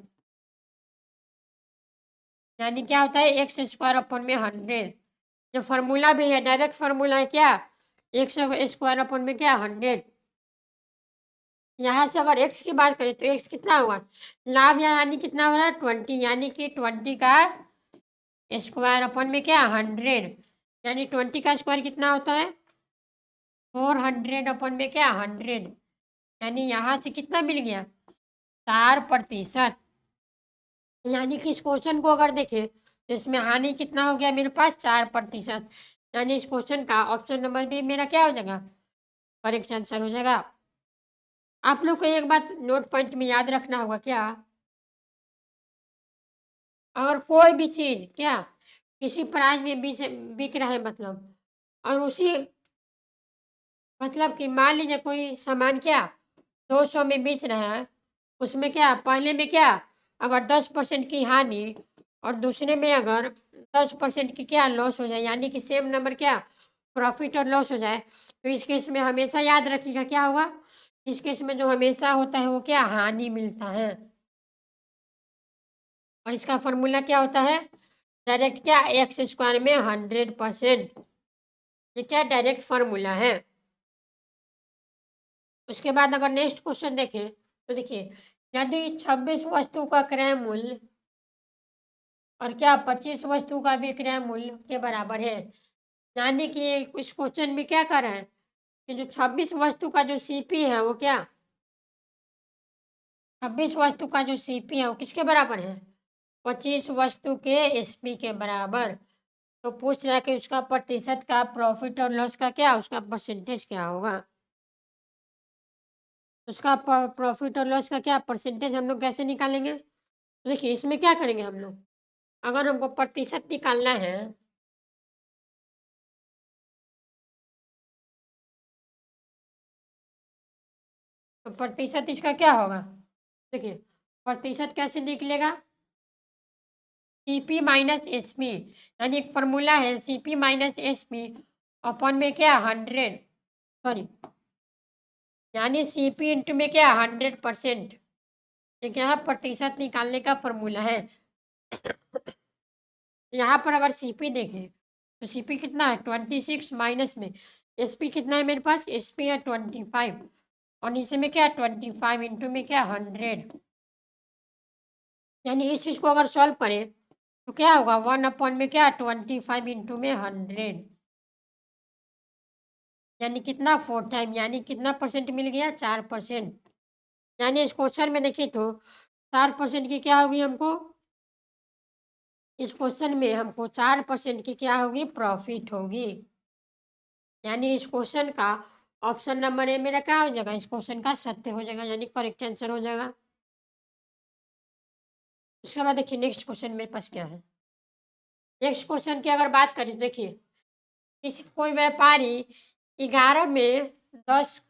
[SPEAKER 1] यानी क्या होता है, एक्स स्क्वायर अपन में 100। जो फार्मूला भी है, डायरेक्ट फार्मूला है क्या, एक्स स्क्वायर अपन में क्या, 100। यहाँ से अगर एक्स की बात करें तो एक्स कितना हुआ, लाभ या हानि कितना हो रहा है, 20, यानी कि 20 का स्क्वायर अपन में क्या, 100, यानी 20 का स्क्वायर कितना होता है, 400 अपन में क्या, 100, यानी यहाँ से कितना मिल गया, 4%। यानी कि इस क्वेश्चन को अगर देखें तो इसमें हानि कितना हो गया मेरे पास, 4%। यानी इस क्वेश्चन का ऑप्शन नंबर बी मेरा क्या हो जाएगा, करेक्ट आंसर हो जाएगा। आप लोग को एक बात नोट पॉइंट में याद रखना होगा क्या, अगर कोई भी चीज़ क्या किसी प्राइस में बिक रहा है, मतलब, और उसी, मतलब कि मान लीजिए कोई सामान क्या 200 में बेच रहा है, उसमें क्या पहले में क्या, अगर 10% की हानि और दूसरे में अगर 10% की क्या लॉस हो जाए, यानी कि सेम नंबर क्या प्रॉफिट और लॉस हो जाए, तो इस केस में हमेशा याद रखिएगा क्या होगा, इस केस में जो हमेशा होता है वो क्या, हानि मिलता है। और इसका फॉर्मूला क्या होता है, डायरेक्ट क्या, एक्स स्क्वायर में 100%। ये क्या डायरेक्ट फार्मूला है। उसके बाद अगर नेक्स्ट क्वेश्चन देखें तो देखिए, यदि 26 वस्तु का क्रय मूल्य और क्या 25 वस्तु का विक्रय मूल्य के बराबर है, यानी कि इस क्वेश्चन में क्या कर रहा है कि जो 26 वस्तु का जो सीपी है वो क्या, 26 वस्तु का जो सीपी है वो किसके बराबर है, 25 वस्तु के एसपी के बराबर। तो पूछ रहा है कि उसका प्रतिशत का प्रॉफिट और लॉस का क्या, उसका परसेंटेज क्या होगा। उसका प्रॉफिट और लॉस का क्या परसेंटेज हम लोग कैसे निकालेंगे, तो देखिए इसमें क्या करेंगे हम लोग, अगर हमको प्रतिशत निकालना है, तो प्रतिशत इसका क्या होगा, देखिए प्रतिशत कैसे निकलेगा, सीपी माइनस एसपी, यानी एक फॉर्मूला है सीपी माइनस एसपी अपन में क्या 100, सॉरी, यानी सीपी इंटू में क्या 100%। ये क्या है, प्रतिशत निकालने का फॉर्मूला है। यहाँ पर अगर सीपी देखें तो सीपी कितना है 26 माइनस में एसपी कितना है मेरे पास, एसपी है 25, और नीचे में क्या है 25 इंटू में क्या 100, यानी इस चीज़ को अगर सॉल्व करें तो क्या होगा, 1 अपॉन में क्या 25 इंटू में 100, यानी कितना 4 टाइम, यानी कितना परसेंट मिल गया, 4%। यानी इस क्वेश्चन में देखिए तो 4% की क्या होगी हमको, इस क्वेश्चन में हमको 4% की क्या होगी, प्रॉफिट होगी। यानी इस क्वेश्चन का ऑप्शन नंबर ए मेरा क्या हो जाएगा, इस क्वेश्चन का सत्य हो जाएगा, यानी करेक्ट आंसर हो जाएगा। उसके बाद देखिए नेक्स्ट क्वेश्चन मेरे पास क्या है। नेक्स्ट क्वेश्चन की अगर बात करें, देखिए किसी कोई व्यापारी 11 में 10,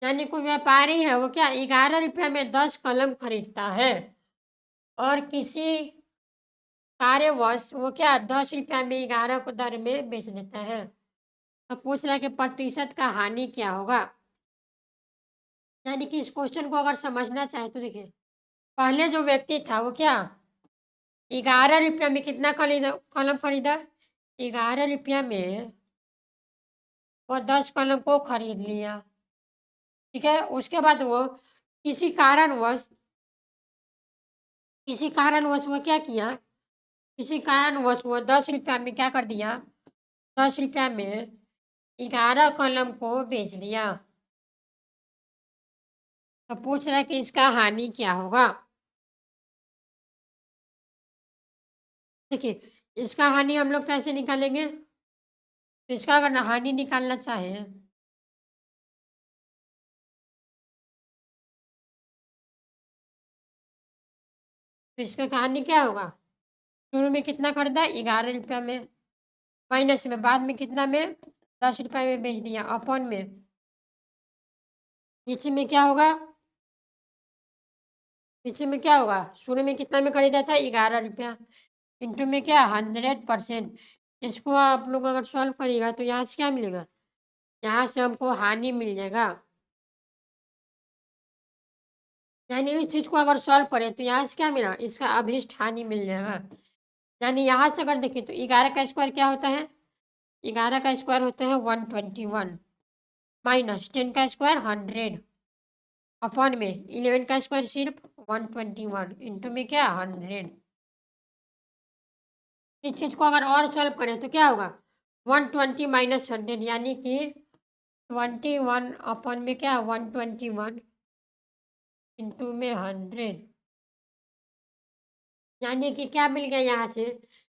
[SPEAKER 1] यानी कोई व्यापारी है वो क्या 11 रुपये में 10 कलम खरीदता है, और किसी कार्यवश वो क्या 10 रुपये में 11 को दर में बेच देता है। तो पूछ रहा है कि प्रतिशत का हानि क्या होगा। यानी कि इस क्वेश्चन को अगर समझना चाहे तो देखिए, पहले जो व्यक्ति था वो क्या 11 रुपये में कितना कलम खरीदा, 11 रुपये में वो 10 कलम को खरीद लिया, ठीक है। उसके बाद वो किसी कारणवश वो क्या किया, किसी कारणवश वो 10 रुपये में क्या कर दिया, 10 रुपये में 11 कलम को बेच दिया। तो पूछ रहा है कि इसका हानि क्या होगा। देखिए इसका हानि हम लोग कैसे निकालेंगे, तो इसका अगर हानि निकालना चाहें तो इसका हानि क्या होगा, शुरू में कितना खरीदा 11 रुपये में, माइनस में बाद में कितना में 10 रुपये में बेच दिया, अपॉन में नीचे में क्या होगा? नीचे में क्या होगा? शुरू में कितना में खरीदा था? ₹11 इंटू में क्या? 100%। इसको आप लोग अगर सॉल्व करिएगा तो यहाँ से क्या मिलेगा? यहाँ से हमको हानि मिल जाएगा। यानी इस चीज़ को अगर सॉल्व करें तो यहाँ से क्या मिला? इसका अभिष्ट हानि मिल जाएगा। यानी यहाँ से अगर देखें तो 11 का स्क्वायर क्या होता है? 11 का स्क्वायर होता है 121 माइनस 10 का स्क्वायर 100 अपॉन में 11 का स्क्वायर सिर्फ 121 इंटू में क्या? 100। इस चीज़ को अगर और सॉल्व करें तो क्या होगा? 120 माइनस 100 यानी कि 21 अपॉन में क्या? 121 इंटू में 100 यानी कि क्या मिल गया यहाँ से?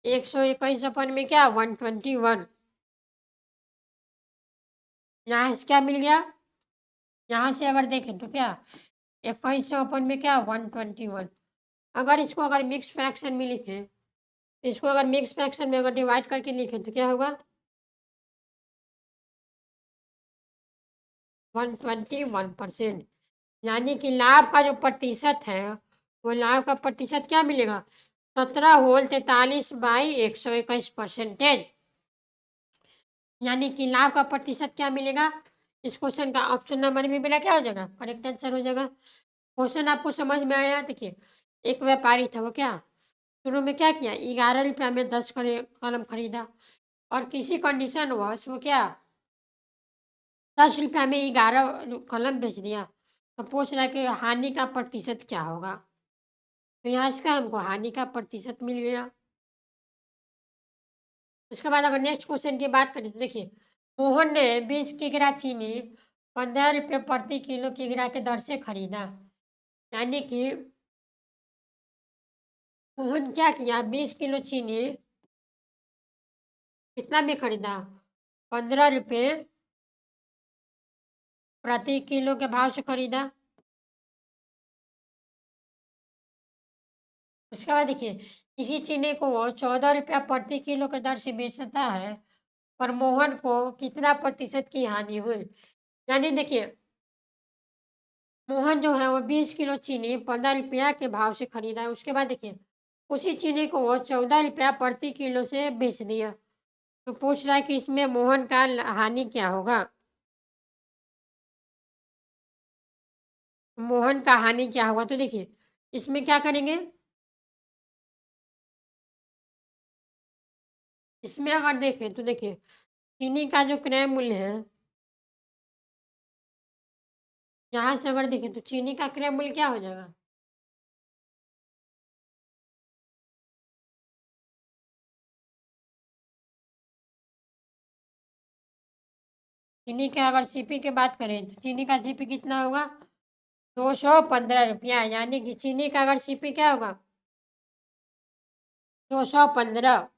[SPEAKER 1] 121 अपॉन में क्या? 121। यहाँ से क्या मिल गया? यहाँ से अगर देखें तो क्या? 21 अपॉन में क्या? 121। अगर इसको अगर मिक्स फ्रैक्शन में लिखें, इसको अगर मिक्स फ्रैक्शन में अगर डिवाइड करके लिखें तो क्या होगा? 121%। यानी कि लाभ का जो प्रतिशत है, वो लाभ का प्रतिशत क्या मिलेगा? 17 होल 43 बाई 121%। यानी कि लाभ का प्रतिशत क्या मिलेगा? इस क्वेश्चन का ऑप्शन नंबर में मेरा क्या हो जाएगा? करेक्ट आंसर हो जाएगा। क्वेश्चन आपको समझ में आया? देखिए, एक व्यापारी था, वो क्या शुरू में क्या किया? 11 रुपया में 10 कलम खरीदा और किसी कंडीशन वश वो क्या 10 रुपया में 11 कलम बेच दिया। तो पूछ रहा है कि हानि का प्रतिशत क्या होगा? तो यहाँ इसका हमको हानि का प्रतिशत मिल गया। उसके बाद अगर नेक्स्ट क्वेश्चन की बात करें तो देखिए, मोहन ने 20 किग्रा चीनी 15 रुपये प्रति किलो किग्रा के दर से खरीदा। यानी कि मोहन क्या किया? 20 किलो चीनी कितना में खरीदा? 15 रुपये प्रति किलो के भाव से खरीदा। उसके बाद देखिए, इसी चीनी को वो 14 रुपया प्रति किलो के दर से बेचता है, पर मोहन को कितना प्रतिशत की हानि हुई? यानी देखिए, मोहन जो है वो 20 किलो चीनी 15 रुपया के भाव से खरीदा है। उसके बाद देखिए, उसी चीनी को वो 14 रुपया प्रति किलो से बेच दिया। तो पूछ रहा है कि इसमें मोहन का हानि क्या होगा? मोहन का हानि क्या होगा? तो देखिए, इसमें क्या करेंगे? इसमें अगर देखें तो देखिए, चीनी का जो क्रय मूल्य है, यहाँ से अगर देखें तो चीनी का क्रय मूल्य क्या हो जाएगा? चीनी के अगर सीपी की बात करें तो चीनी का सीपी कितना होगा? 215 रुपया। यानी कि चीनी का अगर सीपी क्या होगा? 215।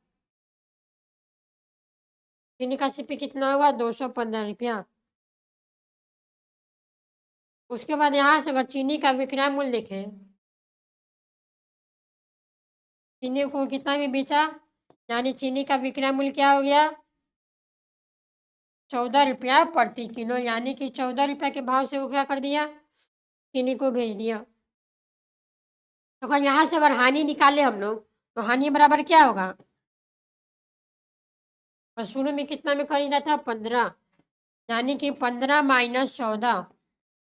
[SPEAKER 1] चीनी का सीपी कितना होगा? 215 रुपया। उसके बाद यहाँ से अगर चीनी का विक्रय मूल्य देखें, चीनी को कितना में बेचा? यानी चीनी का विक्रय मूल्य क्या हो गया? 14 रुपया प्रति किलो। यानी कि 14 रुपया के भाव से वो क्या कर दिया? चीनी को भेज दिया। तो अगर यहाँ से अगर हानि निकाले हम लोग, तो हानि बराबर क्या होगा? और शुरू में कितना में खरीदा था? 15। यानी कि 15 माइनस 14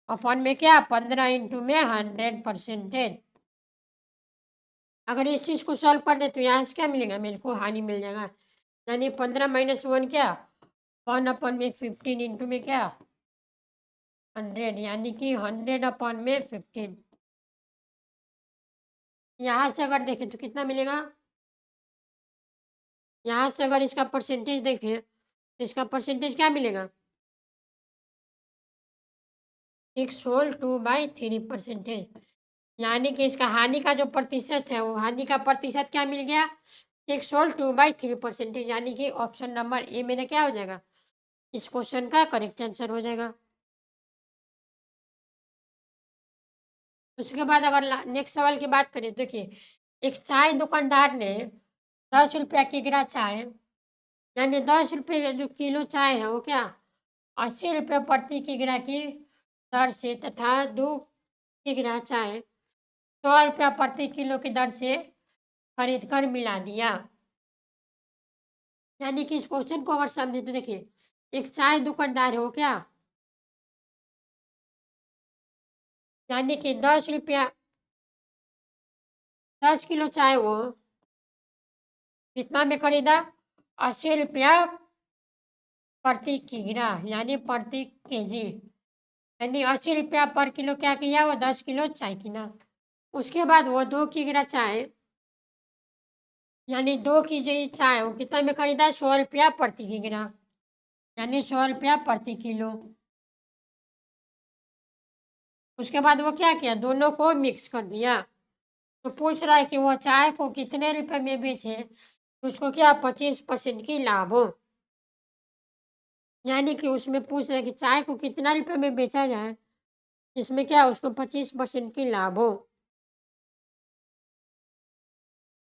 [SPEAKER 1] अपॉन में क्या? 15 इंटू में 100%। अगर इस चीज़ को सॉल्व कर दे तो यहाँ से क्या मिलेगा? मेरे को हानि मिल जाएगा। यानी 15 माइनस 1 क्या? 1 अपॉन में 15 इंटू में क्या? 100। यानी कि 100 अपॉन में 15। यहाँ से अगर देखें तो कितना मिलेगा? यहाँ से अगर इसका परसेंटेज देखें तो इसका परसेंटेज क्या मिलेगा? 6/2/3%। यानी कि इसका हानि का जो प्रतिशत है, वो हानि का प्रतिशत क्या मिल गया? 6/2/3%। यानी कि ऑप्शन नंबर ए मेरा क्या हो जाएगा? इस क्वेश्चन का करेक्ट आंसर हो जाएगा। उसके बाद अगर नेक्स्ट सवाल की बात करें, देखिए, एक चाय दुकानदार ने 10 रुपया किग्रा चाय, यानी 10 रुपये जो किलो चाय है वो क्या 80 रुपये प्रति किग्रा की दर से तथा 2 किग्रा चाय 100 रुपया प्रति किलो की दर से खरीद कर मिला दिया। यानी कि इस क्वेश्चन को अगर समझे तो देखिए, एक चाय दुकानदार हो क्या, यानी कि 10 रुपया 10 किलो चाय वो कितना में खरीदा? 80 रुपया प्रति किग्रा यानी प्रति केजी, यानी 80 रुपया पर किलो क्या किया? वो 10 किलो चाय किना। उसके बाद वो 2 किग्रा चाय यानी 2 केजी चाय वो कितना में खरीदा? 100 रुपया प्रति किग्रा, यानी 100 रुपया प्रति किलो। उसके बाद वो क्या किया? दोनों को मिक्स कर दिया। तो पूछ रहा है कि वो चाय को कितने रुपए में बेचे? तो उसको क्या 25% की लाभ हो। यानी कि उसमें पूछ रहा है कि चाय को कितना रुपए में बेचा जाए, इसमें क्या उसको 25% की लाभ हो।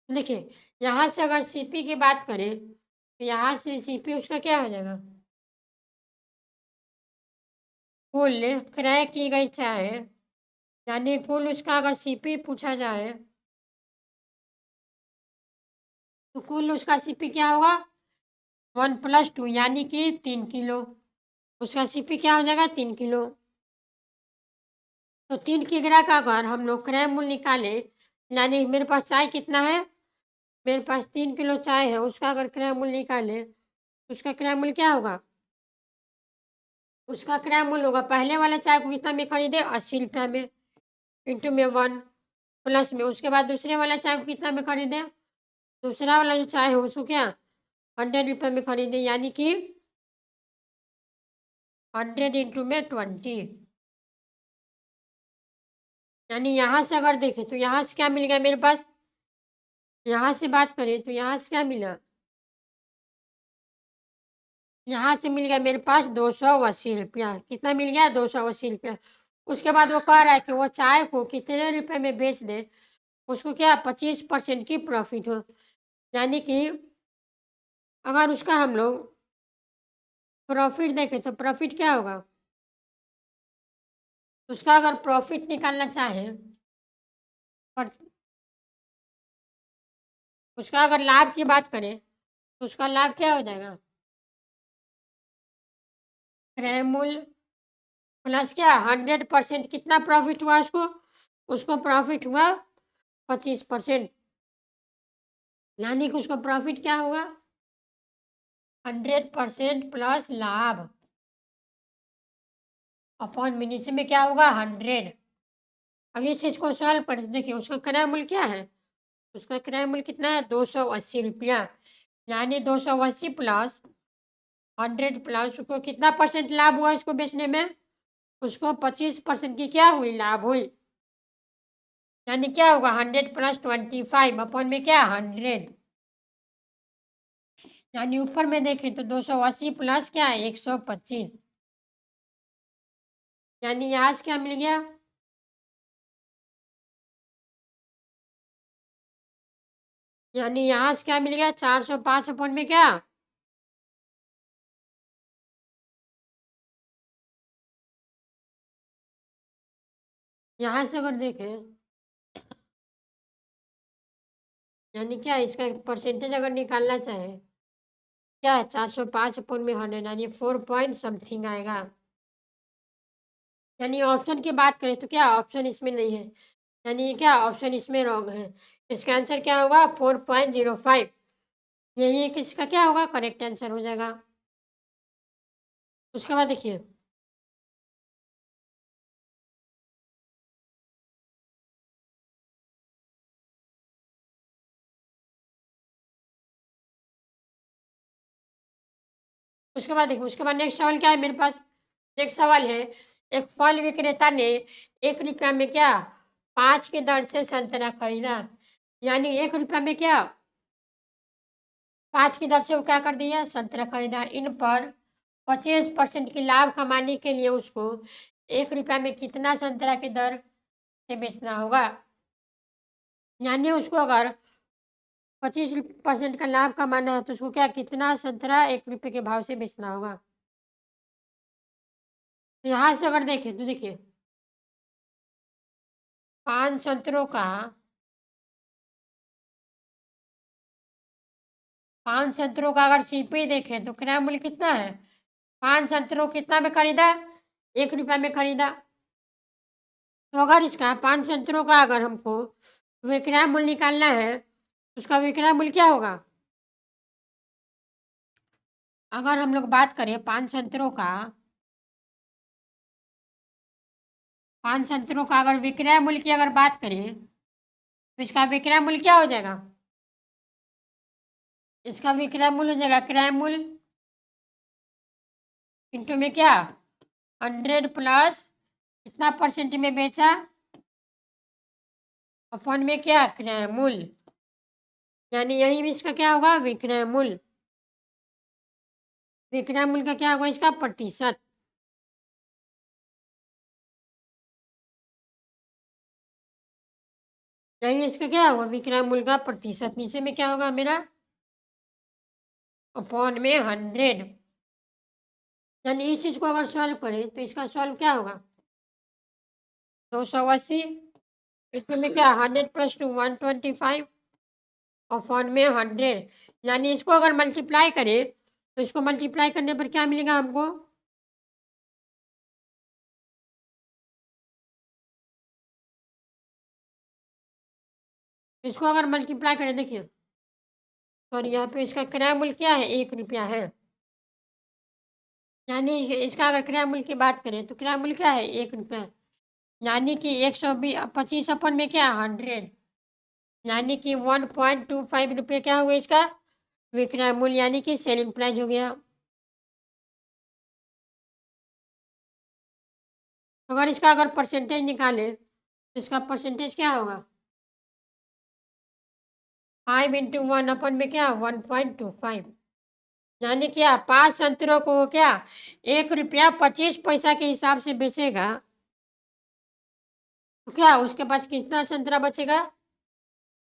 [SPEAKER 1] देखिए, यहाँ से अगर सीपी की बात करें, तो यहाँ से सीपी उसका क्या हो जाएगा? कुल क्रय की गई चाय, यानी कुल उसका अगर सीपी पूछा जाए, तो कुल उसका सीपी क्या होगा? 1 + 2 यानी कि 3 किलो। उसका सीपी क्या हो जाएगा? 3 किलो। तो 3 किग्रा का अगर हम लोग क्रय मूल्य निकालें, यानी मेरे पास चाय कितना है? मेरे पास 3 किलो चाय है, उसका अगर क्रय मूल्य निकालें, तो उसका क्रय मूल्य क्या होगा? उसका क्रय मूल्य होगा, पहले वाला चाय को कितना में खरीदे? 80 रुपया में, इंटू में 1 प्लस में, उसके बाद दूसरे वाला चाय को कितना में खरीदे? दूसरा वाला जो चाय है उसको क्या 100 रुपये में खरीदे, यानी कि 100 इंटू में 20, यानी यहाँ से अगर देखें तो यहाँ से क्या मिल गया मेरे पास? यहाँ से बात करें तो यहाँ से क्या मिला? यहाँ से मिल गया मेरे पास 280 रुपया। कितना मिल गया? 280 रुपया। उसके बाद वो कह रहा है कि वो चाय को कितने रुपए में बेच दे, उसको क्या 25% की प्रॉफिट हो। यानी कि अगर उसका हम लोग प्रॉफिट देखें तो प्रॉफिट क्या होगा? उसका अगर प्रॉफिट निकालना चाहें, पर उसका अगर लाभ की बात करें, तो उसका लाभ क्या हो जाएगा? क्रय मूल्य प्लस क्या 100% कितना प्रॉफिट हुआ उसको? उसको प्रॉफिट हुआ 25%, यानी कि उसको प्रॉफिट क्या होगा? 100% प्लस लाभ अपॉन में नीचे में क्या होगा? 100। अब इस चीज़ को सॉल्व करें तो देखिए उसका क्रय मूल्य क्या है? उसका क्रय मूल्य कितना है? 280 रुपया, यानी 280 प्लस 100 प्लस उसको कितना परसेंट लाभ हुआ इसको बेचने में? उसको 25% की क्या हुई? लाभ हुई। यानी क्या होगा? 100 प्लस 25 अपॉन में क्या? 100, यानी ऊपर में देखें तो 280 प्लस क्या है? 125, यानी यहाँ से क्या मिल गया? यानी यहाँ से क्या मिल गया? 405 अपॉन में क्या? यहाँ से अगर देखें, यानी क्या इसका परसेंटेज अगर निकालना चाहे, क्या है 405 अपॉन में 100, यानी 4 पॉइंट समथिंग आएगा। यानी ऑप्शन की बात करें तो क्या ऑप्शन इसमें नहीं है, यानी क्या ऑप्शन इसमें रॉन्ग है। इसका आंसर क्या होगा? 4.05, यही एक इसका क्या होगा? करेक्ट आंसर हो जाएगा। उसके बाद देखिए, उसके बाद नेक्स्ट सवाल क्या है मेरे पास? नेक्स्ट सवाल है, एक फल विक्रेता ने 1 रुपया में क्या 5 की दर से संतरा खरीदा, यानी 1 रुपया में क्या 5 की दर से वो क्या कर दिया? संतरा खरीदा। इन पर 25% की लाभ कमाने के लिए उसको 1 रुपया में कितना संतरा की दर से बेचना होगा? यानी उसको अगर 25% का लाभ कमाना है तो उसको क्या कितना संतरा 1 रुपये के भाव से बेचना होगा? तो यहाँ से अगर देखें तो देखिए 5 संतरों का 5 संतरों का अगर सीपी देखें तो क्रय मूल्य कितना है? 5 संतरों को कितना में खरीदा? ₹1 में खरीदा। तो अगर इसका 5 संतरों का अगर हमको विक्रय मूल्य निकालना है, तो उसका विक्रय मूल्य क्या होगा? अगर हम लोग बात करें 5 संतरों का 5 संतरों का अगर विक्रय मूल्य की अगर बात करें, तो इसका विक्रय मूल्य क्या हो जाएगा? इसका विक्रय मूल्य हो जाएगा क्रय मूल्य इंटू में क्या 100 प्लस कितना परसेंट में बेचा अपॉन में क्या क्रय मूल्य, यानी यही भी इसका क्या होगा विक्रय मूल्य। विक्रय मूल्य का क्या होगा इसका प्रतिशत। यही इसका क्या होगा विक्रय मूल्य का प्रतिशत। नीचे में क्या होगा मेरा अपॉन में 100, यानी इस चीज को अगर सॉल्व करें तो इसका सॉल्व क्या होगा 280 इसमें क्या 100 प्लस 2 125 अपॉन में 100, यानी इसको अगर मल्टीप्लाई करें तो इसको मल्टीप्लाई करने पर क्या मिलेगा हमको इसको अगर मल्टीप्लाई करें देखिए और यहाँ पे इसका क्रय मूल्य क्या है ₹1 है, यानी इसका अगर क्रय मूल्य की बात करें तो क्रय मूल्य क्या है ₹1, यानी कि 125 अपन में क्या 100, यानी कि ₹1.25 क्या हुआ इसका विक्रय मूल्य, यानी कि सेलिंग प्राइस हो गया। अगर इसका अगर परसेंटेज निकाले तो इसका परसेंटेज क्या होगा 5 इंटू 1 अपन में क्या 1.25, यानी क्या 5 संतरों को क्या ₹1.25 के हिसाब से बेचेगा, तो क्या उसके पास कितना संतरा बचेगा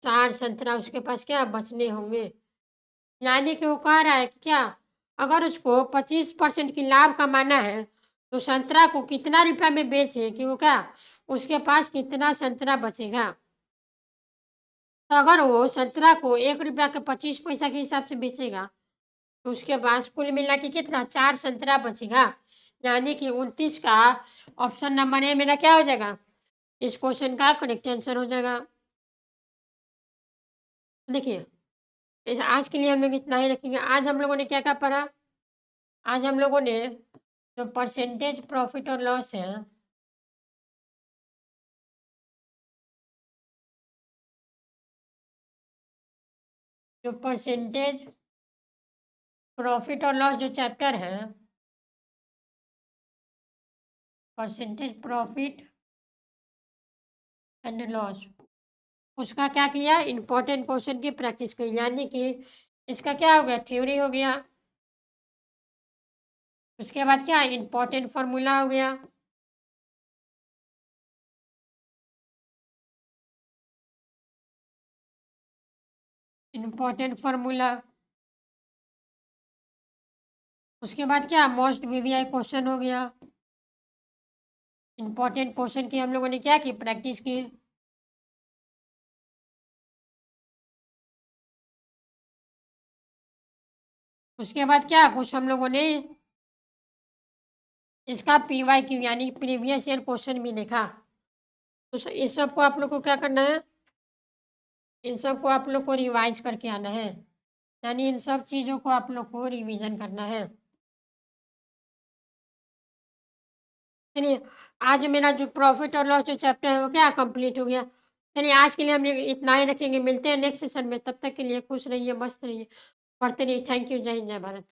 [SPEAKER 1] 4 संतरा उसके पास क्या बचने होंगे, यानी कि वो कह रहा है कि क्या अगर उसको 25% की लाभ कमाना है तो संतरा को कितना रुपया में बेचे कि वो क्या उसके पास कितना संतरा बचेगा। तो अगर वो संतरा को ₹1 के 25 के हिसाब से बेचेगा तो उसके पास कुल मिला के कितना 4 संतरा बचेगा, यानी कि 29 का ऑप्शन नंबर ए मेरा क्या हो जाएगा इस क्वेश्चन का करेक्ट आंसर हो जाएगा। देखिए इस आज के लिए हम लोग इतना ही रखेंगे। आज हम लोगों ने क्या क्या पढ़ा, आज हम लोगों ने जो परसेंटेज प्रॉफिट और लॉस है जो परसेंटेज प्रॉफिट और लॉस जो चैप्टर है परसेंटेज प्रॉफिट एंड लॉस उसका क्या किया इंपॉर्टेंट क्वेश्चन की प्रैक्टिस की, यानी कि इसका क्या हो गया थ्योरी हो गया, उसके बाद क्या इंपॉर्टेंट फार्मूला हो गया, इंपॉर्टेंट फार्मूला, उसके बाद क्या मोस्ट वीवीआई क्वेश्चन हो गया। इंपॉर्टेंट क्वेश्चन की हम लोगों ने क्या की प्रैक्टिस की। उसके बाद क्या कुछ हम लोगों ने इसका पीवाई क्यू यानी प्रीवियस ईयर क्वेश्चन भी देखा। तो इस सब को आप लोग को क्या करना है इन सब को आप लोग को रिवाइज करके आना है, यानी इन सब चीज़ों को आप लोग को रिवीजन करना है। चलिए आज मेरा जो प्रॉफिट और लॉस जो चैप्टर है वो क्या कंप्लीट हो गया। चलिए आज के लिए हम लोग इतना ही रखेंगे, मिलते हैं नेक्स्ट सेशन में, तब तक के लिए खुश रहिए मस्त रहिए पढ़ते रहिए। थैंक यू, जय हिंद जय भारत।